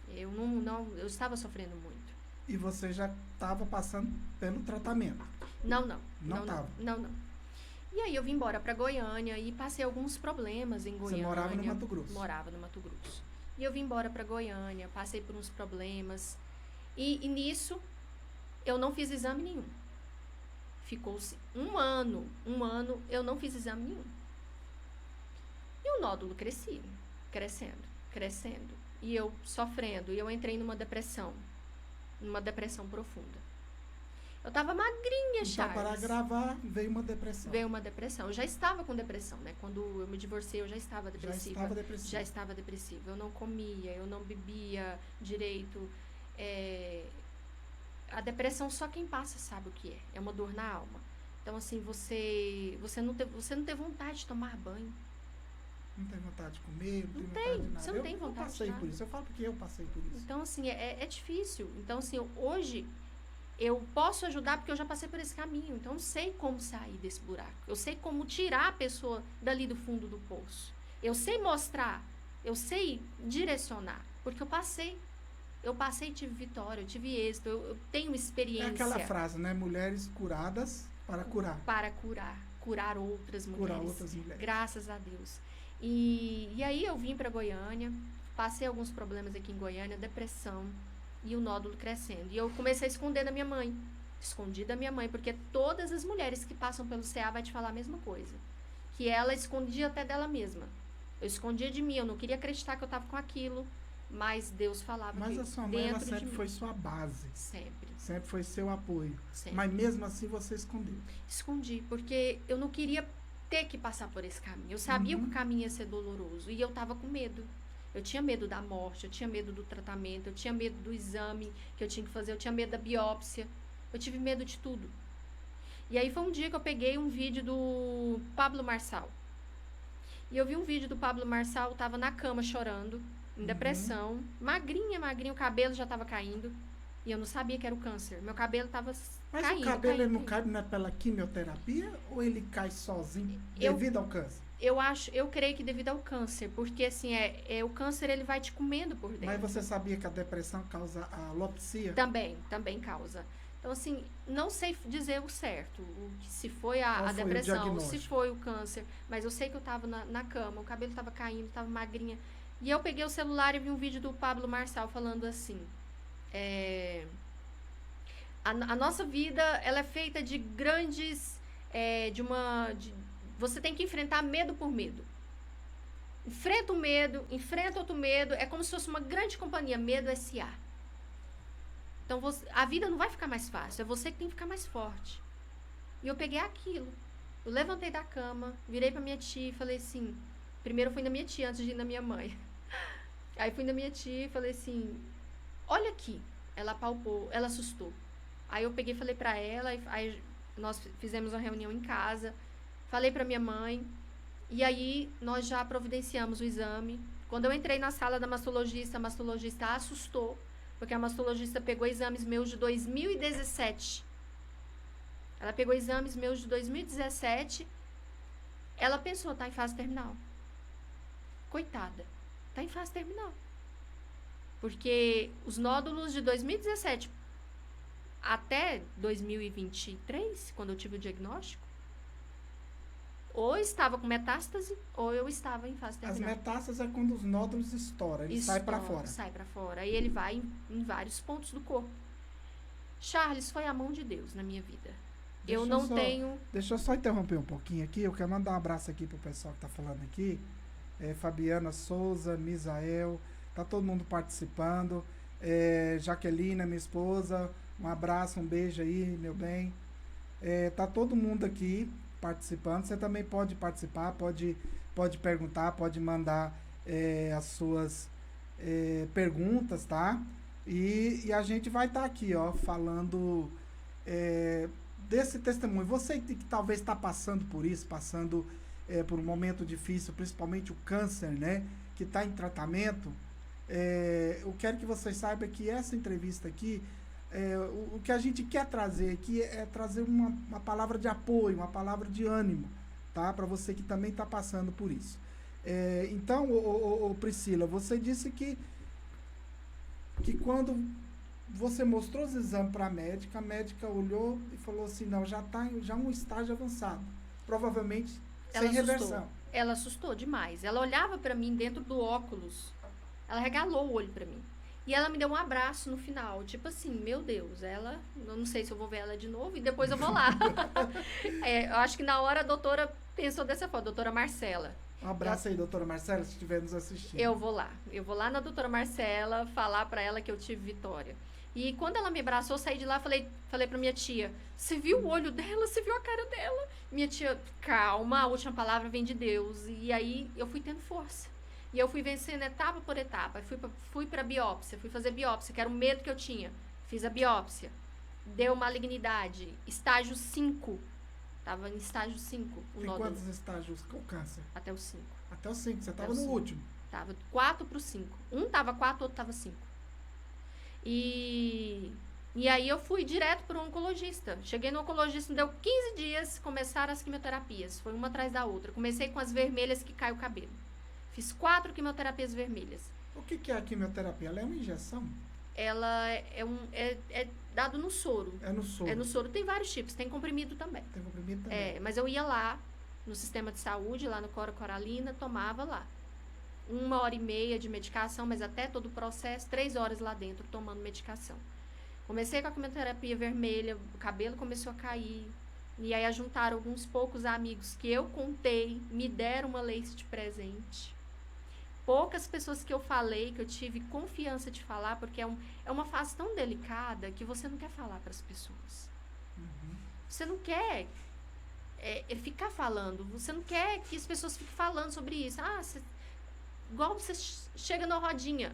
Eu estava sofrendo muito. E você já estava passando pelo tratamento? Não estava? Não. E aí eu vim embora para Goiânia e passei alguns problemas em Goiânia. Você morava no Mato Grosso? Morava no Mato Grosso. E eu vim embora para Goiânia, passei por uns problemas. E nisso, eu não fiz exame nenhum. Ficou-se um ano eu não fiz exame nenhum. E o nódulo crescendo. E eu sofrendo. E eu entrei numa depressão profunda. Eu tava magrinha, Então, Charles. para gravar, veio uma depressão. Veio uma depressão. Eu já estava com depressão, né? Quando eu me divorciei, eu já estava depressiva. Já estava depressiva. Eu não comia, eu não bebia direito. A depressão, só quem passa sabe o que é. É uma dor na alma. Então, assim, você não tem vontade de tomar banho. Não tem vontade de comer, não tem tem, vontade de nada. você não tem vontade de Eu passei nada. por isso. Eu falo porque eu passei por isso. Então, assim, é difícil. Então, assim, hoje eu posso ajudar porque eu já passei por esse caminho. Então, eu sei como sair desse buraco. Eu sei como tirar a pessoa dali do fundo do poço. Eu sei mostrar. Eu sei direcionar. Porque eu passei. Eu passei e tive vitória, eu tive êxito. Eu tenho experiência. É aquela frase, né? Mulheres curadas para curar. Para curar. Curar outras mulheres. Curar outras mulheres. Graças a Deus. E aí eu vim para Goiânia. Passei alguns problemas aqui em Goiânia. Depressão. E o nódulo crescendo. E eu comecei a esconder da minha mãe. Escondi da minha mãe. Porque todas as mulheres que passam pelo CA vai te falar a mesma coisa. Que ela escondia até dela mesma. Eu escondia de mim. Eu não queria acreditar que eu estava com aquilo. Mas Deus falava Mas que a sua mãe, ela dentro sempre de foi mim. sua base. Sempre. Sempre foi seu apoio. Sempre. Mas mesmo assim você escondeu. Escondi. Porque eu não queria ter que passar por esse caminho. Eu sabia que o caminho ia ser doloroso. E eu estava com medo. Eu tinha medo da morte, eu tinha medo do tratamento, eu tinha medo do exame que eu tinha que fazer, eu tinha medo da biópsia, eu tive medo de tudo. E aí foi um dia que eu peguei um vídeo do Pablo Marçal. E eu vi um vídeo do Pablo Marçal, tava na cama chorando, em depressão, magrinha, o cabelo já tava caindo, e eu não sabia que era o câncer. Meu cabelo tava Mas caindo. o cabelo ele não cai pela quimioterapia ou ele cai sozinho devido ao câncer? Eu creio que devido ao câncer, porque assim, o câncer ele vai te comendo por dentro. Mas você sabia que a depressão causa a alopecia? Também causa. Então assim, não sei dizer o certo, se foi a foi depressão, se foi o câncer, mas eu sei que eu tava na cama, o cabelo tava caindo, tava magrinha. E eu peguei o celular e vi um vídeo do Pablo Marçal falando assim, a nossa vida, ela é feita de grandes, você tem que enfrentar medo por medo. Enfrenta o medo, enfrenta outro medo. É como se fosse uma grande companhia, Medo S.A. Então, a vida não vai ficar mais fácil. É você que tem que ficar mais forte. E eu peguei aquilo. Eu levantei da cama, virei pra minha tia e falei assim... Primeiro eu fui na minha tia, antes de ir na minha mãe. Aí fui na minha tia e falei assim... Olha aqui. Ela apalpou, ela assustou. Aí eu peguei e falei pra ela. Aí nós fizemos uma reunião em casa... Falei pra minha mãe, e aí nós já providenciamos o exame. Quando eu entrei na sala da mastologista, a mastologista assustou, porque a mastologista pegou exames meus de 2017. Ela pegou exames meus de 2017, ela pensou, tá em fase terminal. Coitada, tá em fase terminal. Porque os nódulos de 2017 até 2023, quando eu tive o diagnóstico, ou estava com metástase, ou eu estava em fase terminal. As metástases é quando os nódulos estouram, ele sai para fora. Sai para fora. E ele vai em vários pontos do corpo. Charles, foi a mão de Deus na minha vida. Deixa eu só interromper um pouquinho aqui. Eu quero mandar um abraço aqui pro pessoal que tá falando aqui. Fabiana Souza, Misael, tá todo mundo participando. Jaqueline, minha esposa. Um abraço, um beijo aí, meu bem. Tá todo mundo aqui participando. Você também pode participar, pode perguntar, pode mandar as suas perguntas, tá? E a gente vai estar aqui, ó, falando desse testemunho. Você que talvez está passando por isso, passando por um momento difícil, principalmente o câncer, né? Que está em tratamento. Eu quero que vocês saibam que essa entrevista aqui, o que a gente quer trazer aqui é trazer uma palavra de apoio, uma palavra de ânimo, tá? Para você que também está passando por isso. Então, Priscila, você disse que quando você mostrou os exames para a médica olhou e falou assim, não, já está já um estágio avançado, provavelmente sem reversão. Ela assustou demais. Ela olhava para mim dentro do óculos, ela regalou o olho para mim. E ela me deu um abraço no final, tipo assim, meu Deus, eu não sei se eu vou ver ela de novo e depois eu vou lá. Eu acho que na hora a doutora pensou dessa forma, a doutora Marcela. Um abraço aí, doutora Marcela, se estiver nos assistindo. Eu vou lá na doutora Marcela falar para ela que eu tive vitória. E quando ela me abraçou, eu saí de lá, falei pra minha tia, você viu o olho dela? Você viu a cara dela? Minha tia, calma, a última palavra vem de Deus. E aí eu fui tendo força. E eu fui vencendo etapa por etapa. Fui pra biópsia, fui fazer biópsia, que era o medo que eu tinha. Fiz a biópsia. Deu malignidade. Estágio 5. Tava em estágio 5. Tem quantos estágios com câncer? Até o 5. Até o 5. Você tava no último. Tava 4 pro 5. Um tava 4, outro tava 5. E aí eu fui direto pro oncologista. Cheguei no oncologista, deu 15 dias, começaram as quimioterapias. Foi uma atrás da outra. Comecei com as vermelhas que cai o cabelo. Fiz 4 quimioterapias vermelhas. O que é a quimioterapia? Ela é uma injeção? Ela é dado no soro. É no soro. É no soro. Tem vários tipos. Tem comprimido também. Tem comprimido também. Mas eu ia lá, no sistema de saúde, lá no Cora Coralina, tomava lá. 1h30 de medicação, mas até todo o processo, 3 horas lá dentro, tomando medicação. Comecei com a quimioterapia vermelha, o cabelo começou a cair. E aí juntaram alguns poucos amigos que eu contei, me deram uma lace de presente. Poucas pessoas que eu falei, que eu tive confiança de falar, porque é uma fase tão delicada que você não quer falar para as pessoas. Uhum. Você não quer ficar falando, você não quer que as pessoas fiquem falando sobre isso. Igual você chega na rodinha,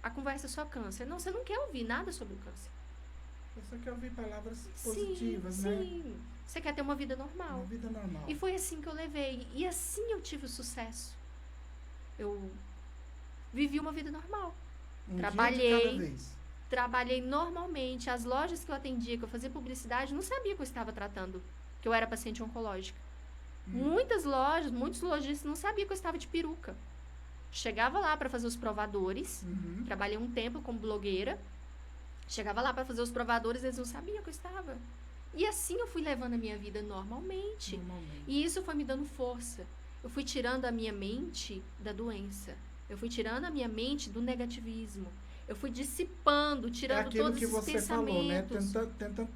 a conversa é só câncer. Não, você não quer ouvir nada sobre o câncer. Você quer ouvir palavras positivas, sim, né? Sim, você quer ter uma vida normal. Uma vida normal. E foi assim que eu levei. E assim eu tive o sucesso. Eu vivi uma vida normal. Dia de cada vez. Trabalhei normalmente. As lojas que eu atendia, que eu fazia publicidade, não sabia que eu estava tratando, que eu era paciente oncológica. Muitos lojistas não sabiam que eu estava de peruca. Chegava lá para fazer os provadores. Trabalhei um tempo como blogueira. Chegava lá para fazer os provadores, eles não sabiam que eu estava. E assim eu fui levando a minha vida normalmente. E isso foi me dando força. Eu fui tirando a minha mente da doença. Eu fui tirando a minha mente do negativismo. Eu fui dissipando, tirando todos esses pensamentos. Falou, né? Tenta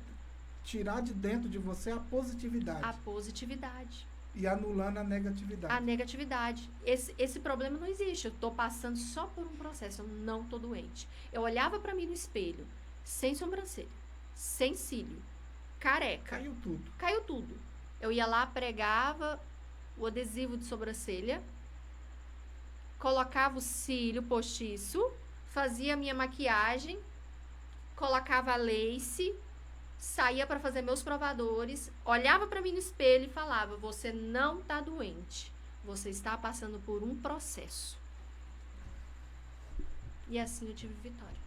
tirar de dentro de você a positividade. A positividade. E anulando a negatividade. A negatividade. Esse problema não existe. Eu tô passando só por um processo. Eu não tô doente. Eu olhava para mim no espelho, sem sobrancelha, sem cílio, careca. Caiu tudo. Eu ia lá, pregava o adesivo de sobrancelha, colocava o cílio postiço, fazia a minha maquiagem, colocava a lace, saía para fazer meus provadores, olhava para mim no espelho e falava: você não está doente, você está passando por um processo. E assim eu tive vitória.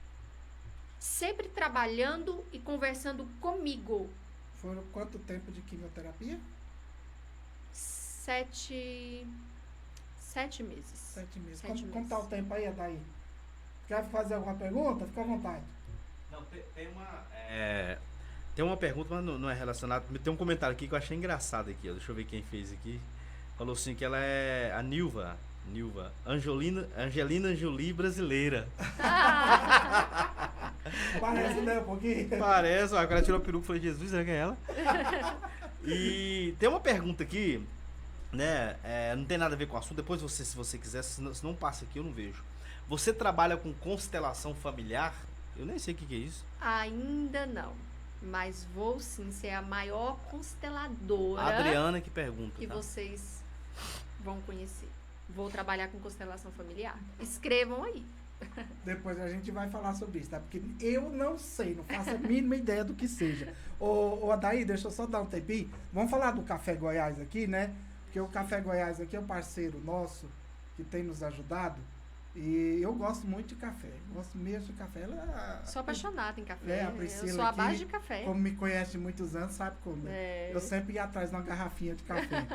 Sempre trabalhando e conversando comigo. Foram quanto tempo de quimioterapia? 7 meses. 7 meses. Como tá o tempo aí, Adair? Quer fazer alguma pergunta? Fica à vontade. Não, tem uma pergunta, mas não é relacionada. Tem um comentário aqui que eu achei engraçado aqui. Ó. Deixa eu ver quem fez aqui. Falou assim que ela é a Nilva, Angelina Jolie brasileira. Parece, né, um pouquinho? Parece, ó, ela tirou a peruca e falou: Jesus, será que é ela? E tem uma pergunta aqui, né? Não tem nada a ver com o assunto. Depois se você quiser, se não passa aqui, eu não vejo. Você trabalha com constelação familiar? Eu nem sei o que é isso. Ainda não. Mas vou sim ser a maior consteladora A Adriana que pergunta. que tá? vocês vão conhecer. Vou trabalhar com constelação familiar. Escrevam aí. Depois a gente vai falar sobre isso, tá? Porque eu não sei, não faço a mínima ideia do que seja. Ô Adair, deixa eu só dar um tempinho. Vamos falar do Café Goiás aqui, né? Porque o Café Goiás aqui é um parceiro nosso que tem nos ajudado. E eu gosto muito de café. Gosto mesmo de café. Ela, Sou apaixonada em café. a Priscila Eu sou a aqui, base de café. como me conhece há muitos anos, sabe como? É. Eu sempre ia atrás de uma garrafinha de café.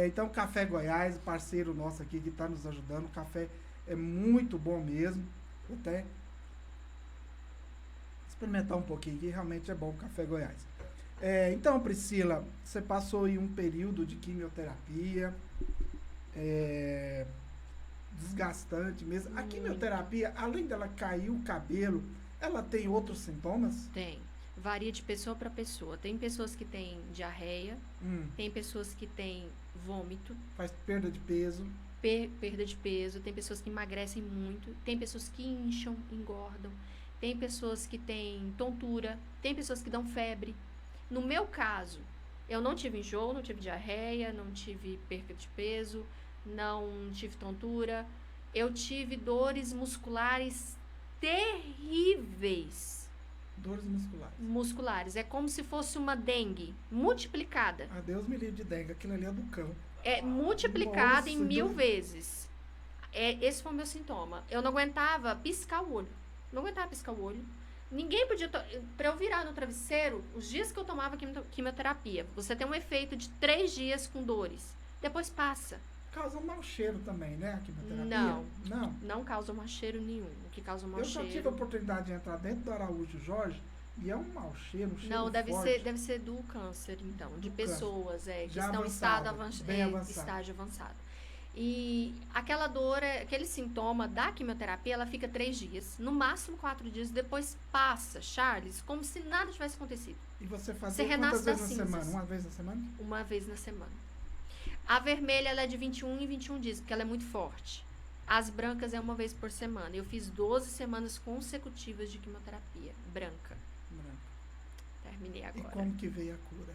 Então, Café Goiás, parceiro nosso aqui que está nos ajudando. O café é muito bom mesmo. Vou até experimentar um pouquinho, que realmente é bom o Café Goiás. Então, Priscila, você passou aí um período de quimioterapia, desgastante mesmo. A quimioterapia, além dela cair o cabelo, ela tem outros sintomas? Tem. Varia de pessoa para pessoa. Tem pessoas que têm diarreia, tem pessoas que têm vômito, Faz perda de peso. perda de peso, tem pessoas que emagrecem muito, tem pessoas que incham, engordam, tem pessoas que têm tontura, tem pessoas que dão febre. No meu caso, eu não tive enjoo, não tive diarreia, não tive perda de peso, não tive tontura. Eu tive dores musculares terríveis. Dores musculares. Musculares. É como se fosse uma dengue multiplicada. Ah, Deus me livre de dengue. Aquilo ali é do cão. É multiplicada em Nossa, 1000 Deus. vezes. Esse foi o meu sintoma. Eu não aguentava piscar o olho. Não aguentava piscar o olho. Ninguém podia... Pra eu virar no travesseiro, os dias que eu tomava quimioterapia, você tem um efeito de 3 dias com dores. Depois passa. Causa um mau cheiro também, né? A quimioterapia? Não. Não. Não causa mau cheiro nenhum. O que causa mau Eu já cheiro... tive a oportunidade de entrar dentro do Araújo Jorge e é um mau cheiro, um cheiro Não, deve forte. ser do câncer, então. De Do pessoas, que Já estão em avançado, bem avançado. estágio avançado. E aquela dor, aquele sintoma da quimioterapia, ela fica 3 dias. No máximo 4 dias, depois passa, Charles, como se nada tivesse acontecido. E você Você fazia renasce quantas vezes das na semana? cinzas. Uma vez na semana? Uma vez na semana. A vermelha, ela é de 21 em 21 dias, porque ela é muito forte. As brancas é uma vez por semana. Eu fiz 12 semanas consecutivas de quimioterapia branca. Branco. Terminei E agora. como que veio a cura?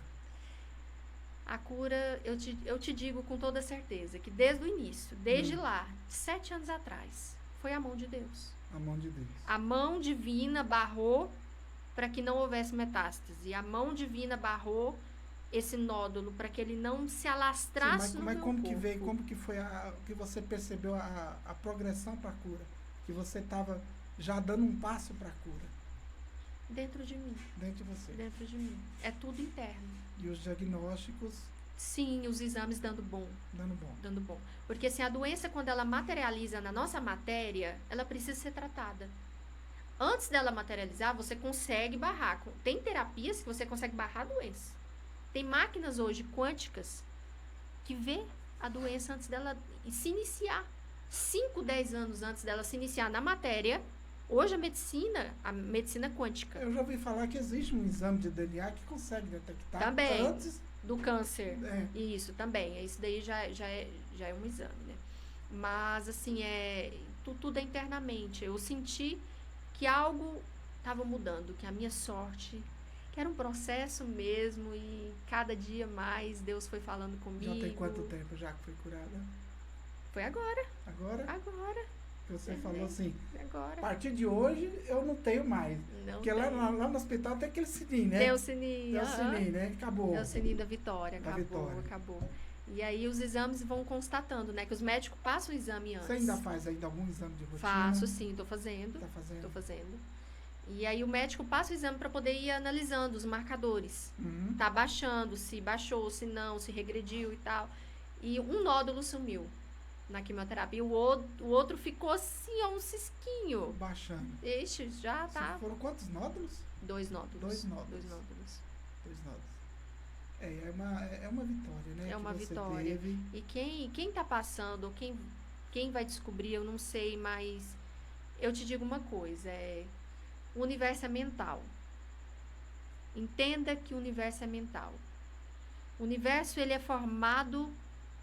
A cura, eu te digo com toda certeza, que desde o início, desde lá, 7 anos atrás, foi a mão de Deus. A mão de Deus. A mão divina barrou para que não houvesse metástase. A mão divina barrou esse nódulo para que ele não se alastrasse Sim, no mas meu como que corpo. veio, como que foi que você percebeu a progressão para a cura? Que você estava já dando um passo para a cura Dentro de mim, dentro de você. dentro de mim. É tudo interno. E os diagnósticos Sim, os exames dando bom. dando bom. Porque assim, a doença, quando ela materializa na nossa matéria, ela precisa ser tratada. Antes dela materializar, você consegue barrar. Tem terapias que você consegue barrar a doença. Tem máquinas hoje quânticas que vê a doença antes dela se iniciar. 5, 10 anos antes dela se iniciar na matéria. Hoje a medicina quântica Eu já ouvi falar que existe um exame de DNA que consegue detectar Também. antes. do câncer. É, Isso, também. Isso daí já é um exame, né? Mas, assim, tudo é internamente. Eu senti que algo estava mudando, que a minha sorte, que era um processo mesmo, e cada dia mais Deus foi falando comigo. já tem quanto tempo já que foi curada? Foi agora, Agora que você Terminei. falou assim, a agora. partir de hoje eu não tenho mais. Não Porque lá tem. no hospital tem aquele sininho, né? Tem o sininho. Tem o aham. sininho, né? Acabou. É o sininho da vitória. Da Acabou, vitória. acabou. E aí os exames vão constatando, né? Que os médicos passam o exame antes. Você ainda faz ainda algum exame de rotina? Faço, sim, tô fazendo. Tá fazendo? Tô fazendo. E aí o médico passa o exame para poder ir analisando os marcadores. Uhum. Tá baixando, se baixou, se não, se regrediu e tal. E um nódulo sumiu na quimioterapia. O outro ficou assim, ó, um cisquinho. Baixando. Ixi, já tá. Foram quantos nódulos? 2 nódulos. 2 nódulos. 2 nódulos. 2 nódulos. É uma vitória, né? É uma que você vitória. Teve. E quem tá passando, ou quem vai descobrir, eu não sei, mas eu te digo uma coisa, o universo é mental. Entenda que o universo é mental. O universo, ele é formado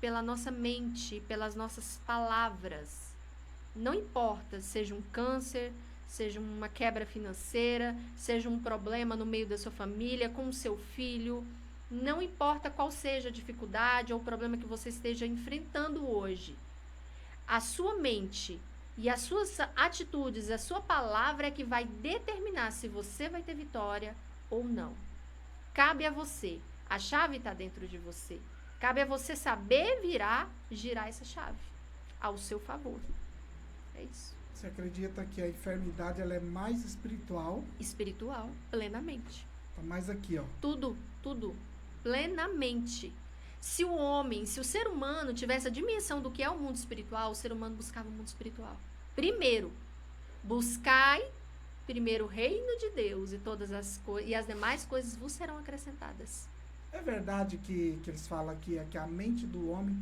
pela nossa mente, pelas nossas palavras. Não importa, seja um câncer, seja uma quebra financeira, seja um problema no meio da sua família, com o seu filho. Não importa qual seja a dificuldade ou o problema que você esteja enfrentando hoje. A sua mente e as suas atitudes, a sua palavra é que vai determinar se você vai ter vitória ou não. Cabe a você. A chave está dentro de você. Cabe a você saber girar essa chave ao seu favor. É isso. Você acredita que a enfermidade ela é mais espiritual? Espiritual, plenamente. Tá mais aqui, ó. Tudo, plenamente. Se o ser humano tivesse a dimensão do que é o mundo espiritual, o ser humano buscava o mundo espiritual. Primeiro, buscai primeiro o reino de Deus e as demais coisas vos serão acrescentadas. É verdade que eles falam aqui que a mente do homem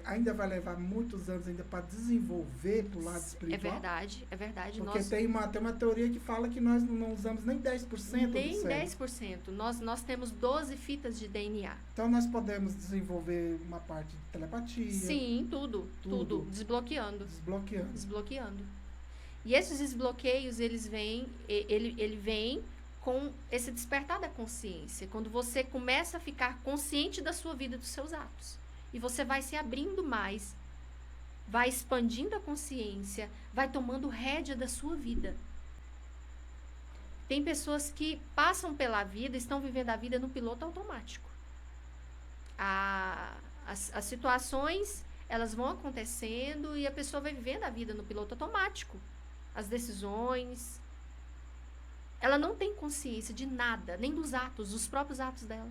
ainda vai levar muitos anos ainda para desenvolver pro lado espiritual? É verdade. Porque tem uma teoria que fala que nós não usamos nem 10% do cérebro. Nem 10%. Nós temos 12 fitas de DNA. Então nós podemos desenvolver uma parte de telepatia. Sim, tudo. Desbloqueando. E esses desbloqueios, ele vem com esse despertar da consciência. Quando você começa a ficar consciente da sua vida, dos seus atos. E você vai se abrindo mais, vai expandindo a consciência, vai tomando rédea da sua vida. Tem pessoas que passam pela vida, estão vivendo a vida no piloto automático. As situações, elas vão acontecendo e a pessoa vai vivendo a vida no piloto automático. As decisões. Ela não tem consciência de nada, nem dos atos, dos próprios atos dela.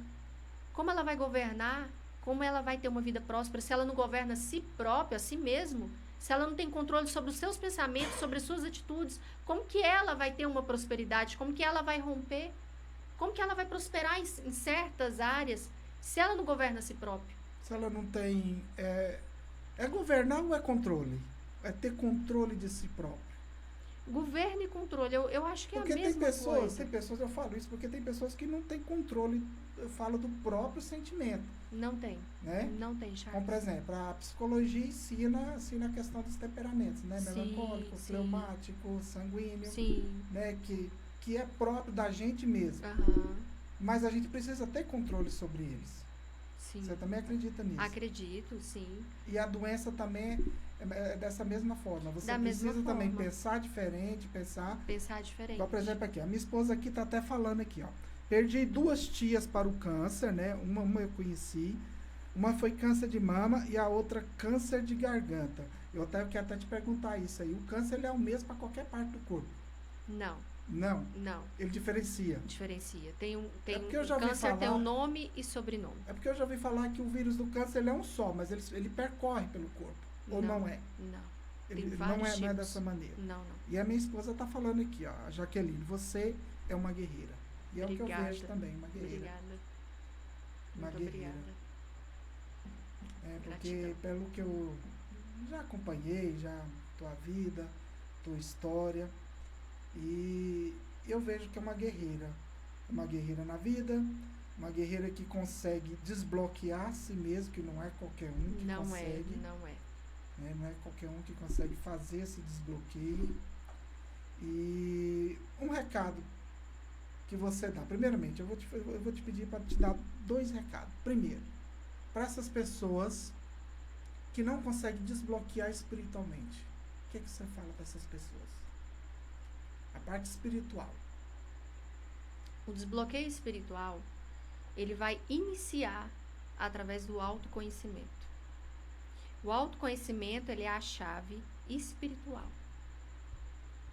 Como ela vai governar? Como ela vai ter uma vida próspera se ela não governa a si própria, a si mesmo? Se ela não tem controle sobre os seus pensamentos, sobre as suas atitudes? Como que ela vai ter uma prosperidade? Como que ela vai romper? Como que ela vai prosperar em certas áreas se ela não governa a si própria? Se ela não tem... É governar ou é controle? É ter controle de si próprio. Governo e controle, eu acho que é porque a mesma coisa. Tem pessoas, eu falo isso, porque tem pessoas que não têm controle, eu falo do próprio sentimento. Não tem. Né? Não tem, Charles. Como, por exemplo, a psicologia ensina a questão dos temperamentos, né? Melancólico, fleumático, sanguíneo. Sim. Né? Que é próprio da gente mesmo. Uhum. Mas a gente precisa ter controle sobre eles. Sim. Você também acredita nisso? Acredito, sim. E a doença também é dessa mesma forma. Você precisa também pensar diferente, pensar diferente. Igual, por exemplo, aqui, a minha esposa aqui tá até falando aqui, ó. Perdi 2 tias para o câncer, né? Uma eu conheci. Uma foi câncer de mama e a outra câncer de garganta. Eu quero até te perguntar isso aí. O câncer ele é o mesmo para qualquer parte do corpo? Não. Não? Não. Ele diferencia? Diferencia. O câncer tem um nome e sobrenome. É porque eu já ouvi falar que o vírus do câncer ele é um só, mas ele percorre pelo corpo. Ou não é? Não. Ele não é dessa maneira. Não. E a minha esposa tá falando aqui, ó, a Jaqueline, você é uma guerreira. E obrigada. É o que eu vejo também, uma guerreira. Obrigada. Uma Muito guerreira. Obrigada. Porque Gratidão. pelo que eu já acompanhei, já tua vida, tua história, e eu vejo que é uma guerreira. Uma guerreira na vida, uma guerreira que consegue desbloquear a si mesmo, que não é qualquer um que consegue. Não é. Né? Não é qualquer um que consegue fazer esse desbloqueio. E um recado que você dá. Primeiramente, eu vou te pedir para te dar 2 recados. Primeiro, para essas pessoas que não conseguem desbloquear espiritualmente. O que você fala para essas pessoas? A parte espiritual. O desbloqueio espiritual, ele vai iniciar através do autoconhecimento. O autoconhecimento, ele é a chave espiritual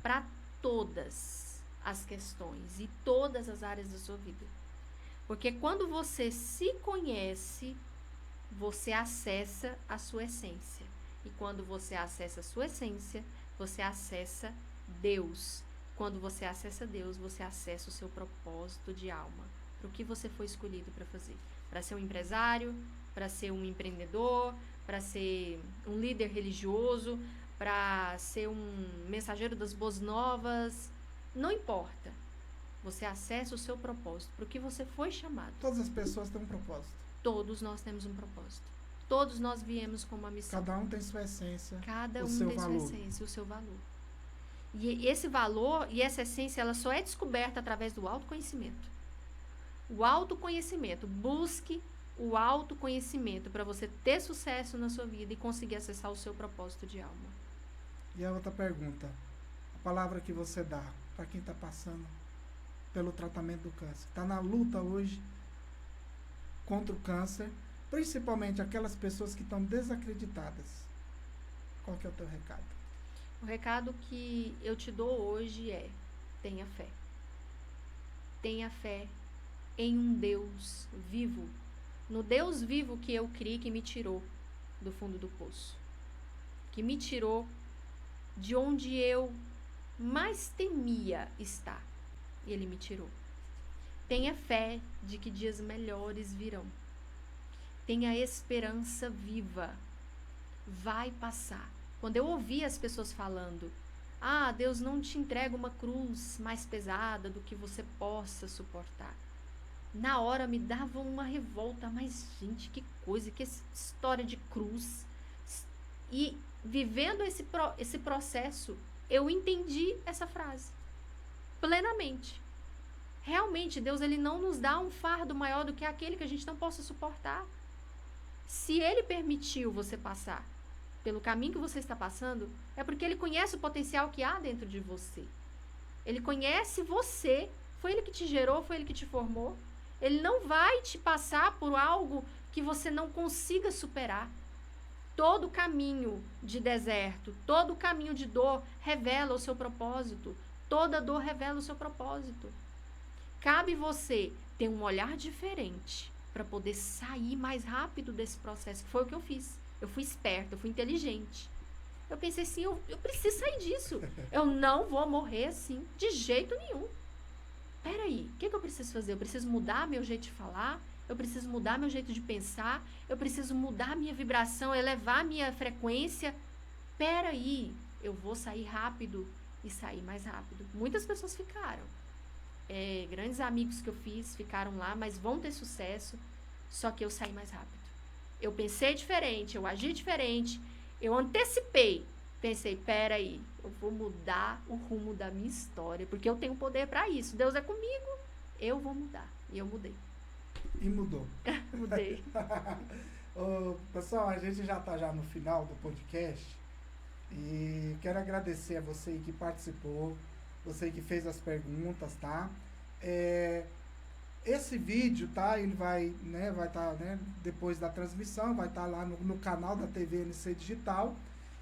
para todas as questões e todas as áreas da sua vida. Porque quando você se conhece, você acessa a sua essência. E quando você acessa a sua essência, você acessa Deus. Quando você acessa Deus, você acessa o seu propósito de alma. Para o que você foi escolhido para fazer. Para ser um empresário, para ser um empreendedor, para ser um líder religioso, para ser um mensageiro das boas novas. Não importa. Você acessa o seu propósito. Para o que você foi chamado. Todas as pessoas têm um propósito. Todos nós temos um propósito. Todos nós viemos com uma missão. Cada um tem sua essência. Cada um tem sua essência, o seu valor. E esse valor e essa essência, ela só é descoberta através do autoconhecimento. O autoconhecimento. Busque o autoconhecimento para você ter sucesso na sua vida e conseguir acessar o seu propósito de alma. E a outra pergunta, a palavra que você dá para quem está passando pelo tratamento do câncer, está na luta hoje contra o câncer, principalmente aquelas pessoas que estão desacreditadas. Qual que é o teu recado? O recado que eu te dou hoje é: tenha fé. Tenha fé em um Deus vivo. No Deus vivo que eu criei, que me tirou do fundo do poço. Que me tirou de onde eu mais temia estar. E Ele me tirou. Tenha fé de que dias melhores virão. Tenha esperança viva. Vai passar. Quando eu ouvi as pessoas falando: ah, Deus não te entrega uma cruz mais pesada do que você possa suportar. Na hora me dava uma revolta, mas gente, que coisa, que história de cruz. E vivendo esse processo, eu entendi essa frase plenamente. Realmente, Deus, ele não nos dá um fardo maior do que aquele que a gente não possa suportar. Se Ele permitiu você passar pelo caminho que você está passando, é porque Ele conhece o potencial que há dentro de você. Ele conhece você, foi Ele que te gerou, foi Ele que te formou. Ele não vai te passar por algo que você não consiga superar. Todo caminho de deserto, todo caminho de dor revela o seu propósito. Toda dor revela o seu propósito. Cabe você ter um olhar diferente para poder sair mais rápido desse processo. Foi o que eu fiz. Eu fui esperta, eu fui inteligente. Eu pensei assim, eu preciso sair disso. Eu não vou morrer assim, de jeito nenhum. Peraí, o que eu preciso fazer? Eu preciso mudar meu jeito de falar, eu preciso mudar meu jeito de pensar, eu preciso mudar minha vibração, elevar minha frequência. Peraí, eu vou sair rápido e sair mais rápido. Muitas pessoas ficaram. Grandes amigos que eu fiz ficaram lá, mas vão ter sucesso, só que eu saí mais rápido. Eu pensei diferente, eu agi diferente, eu antecipei. Pensei, peraí, eu vou mudar o rumo da minha história, porque eu tenho poder para isso. Deus é comigo, eu vou mudar. E eu mudei. E mudou. Mudei. Pessoal, a gente já está já no final do podcast e quero agradecer a você que participou, você que fez as perguntas, tá? Esse vídeo, tá? Ele vai estar, né, depois da transmissão, vai estar lá no canal da TVNC Digital.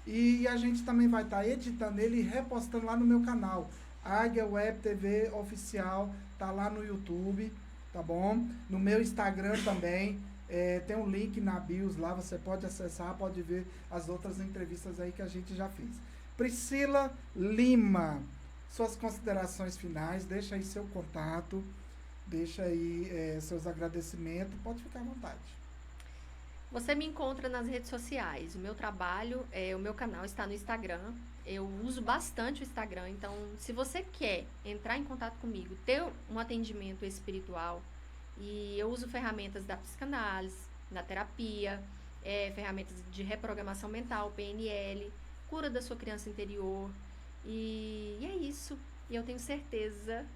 E a gente também vai estar editando ele e repostando lá no meu canal. Águia Web TV Oficial, tá lá no YouTube, tá bom? No meu Instagram também, tem um link na bios lá, você pode acessar, pode ver as outras entrevistas aí que a gente já fez. Priscila Lima, suas considerações finais, deixa aí seu contato, deixa aí seus agradecimentos, pode ficar à vontade. Você me encontra nas redes sociais. O meu trabalho, o meu canal está no Instagram. Eu uso bastante o Instagram. Então, se você quer entrar em contato comigo, ter um atendimento espiritual, e eu uso ferramentas da psicanálise, da terapia, ferramentas de reprogramação mental, PNL, cura da sua criança interior. E é isso. E eu tenho certeza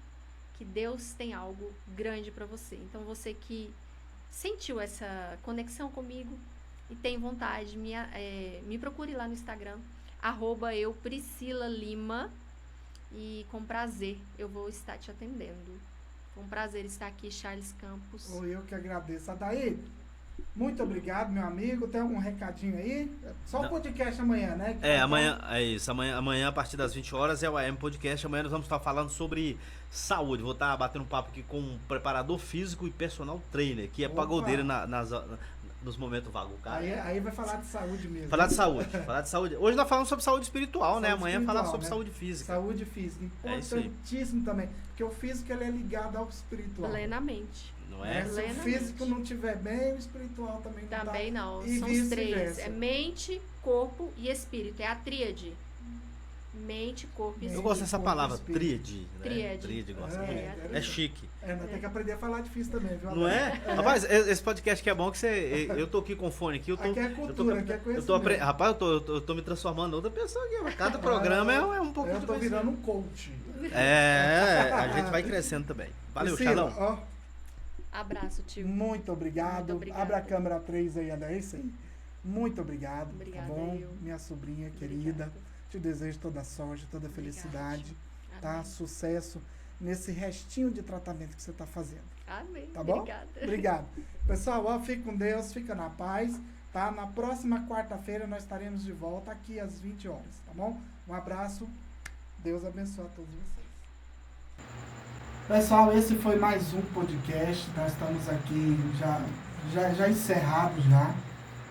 que Deus tem algo grande para você. Então, você que sentiu essa conexão comigo e tem vontade, me procure lá no Instagram, @Priscila_Lima, e com prazer eu vou estar te atendendo. Foi um prazer estar aqui, Charles Campos. Eu que agradeço. Adair, muito obrigado, meu amigo. Tem algum recadinho aí? Só o podcast amanhã, né? Amanhã, é isso. Amanhã, a partir das 20 horas, é o AM Podcast. Amanhã nós vamos estar falando sobre saúde. Vou estar batendo um papo aqui com um preparador físico e personal trainer, que é pagodeiro nos momentos vagos, cara. Aí vai falar de saúde mesmo. Falar de saúde. Hoje nós falamos sobre saúde espiritual, né? Amanhã falar sobre saúde física. Saúde física, importantíssimo também. Porque o físico ele é ligado ao espiritual. Plenamente. Não é? Se o físico não estiver bem, o espiritual também não Também tá. não. E são os três. É mente, corpo e espírito. É a tríade. Mente, corpo e Eu espírito. gosto dessa corpo, palavra, espírito. tríade. Né? Tríade. Tríade, gosto É, muito. é É chique. Nós tem que aprender a falar difícil também, viu? Não é? Rapaz, esse podcast que é bom que você. Eu tô aqui com o fone aqui. Aqui é cultura, aqui é conhecimento. Rapaz, eu tô me transformando em outra pessoa aqui. Cada programa é um pouco Eu de tô conhecimento. virando um coach. A gente vai crescendo também. Valeu, Priscila, Charlão. ó, Abraço, tio. muito obrigado. Muito obrigada. Abre a câmera 3 aí, André. É isso aí. Muito obrigado. Obrigada, tá bom? eu. Minha sobrinha Obrigada. querida. Te desejo toda sorte, toda Obrigada, felicidade. tio. Tá? Amém. Sucesso nesse restinho de tratamento que você tá fazendo. Amém. Tá bom? Obrigada. Obrigado. Pessoal, ó, fique com Deus, fica na paz, tá? Na próxima quarta-feira nós estaremos de volta aqui às 20 horas, tá bom? Um abraço. Deus abençoe a todos vocês. Pessoal, esse foi mais um podcast. Nós estamos aqui já encerrados já,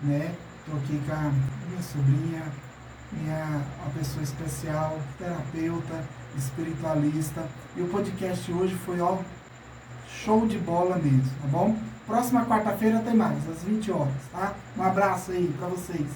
né? Tô aqui com a minha sobrinha, uma pessoa especial, terapeuta, espiritualista. E o podcast hoje foi, ó, show de bola mesmo, tá bom? Próxima quarta-feira tem mais, às 20 horas, tá? Um abraço aí pra vocês.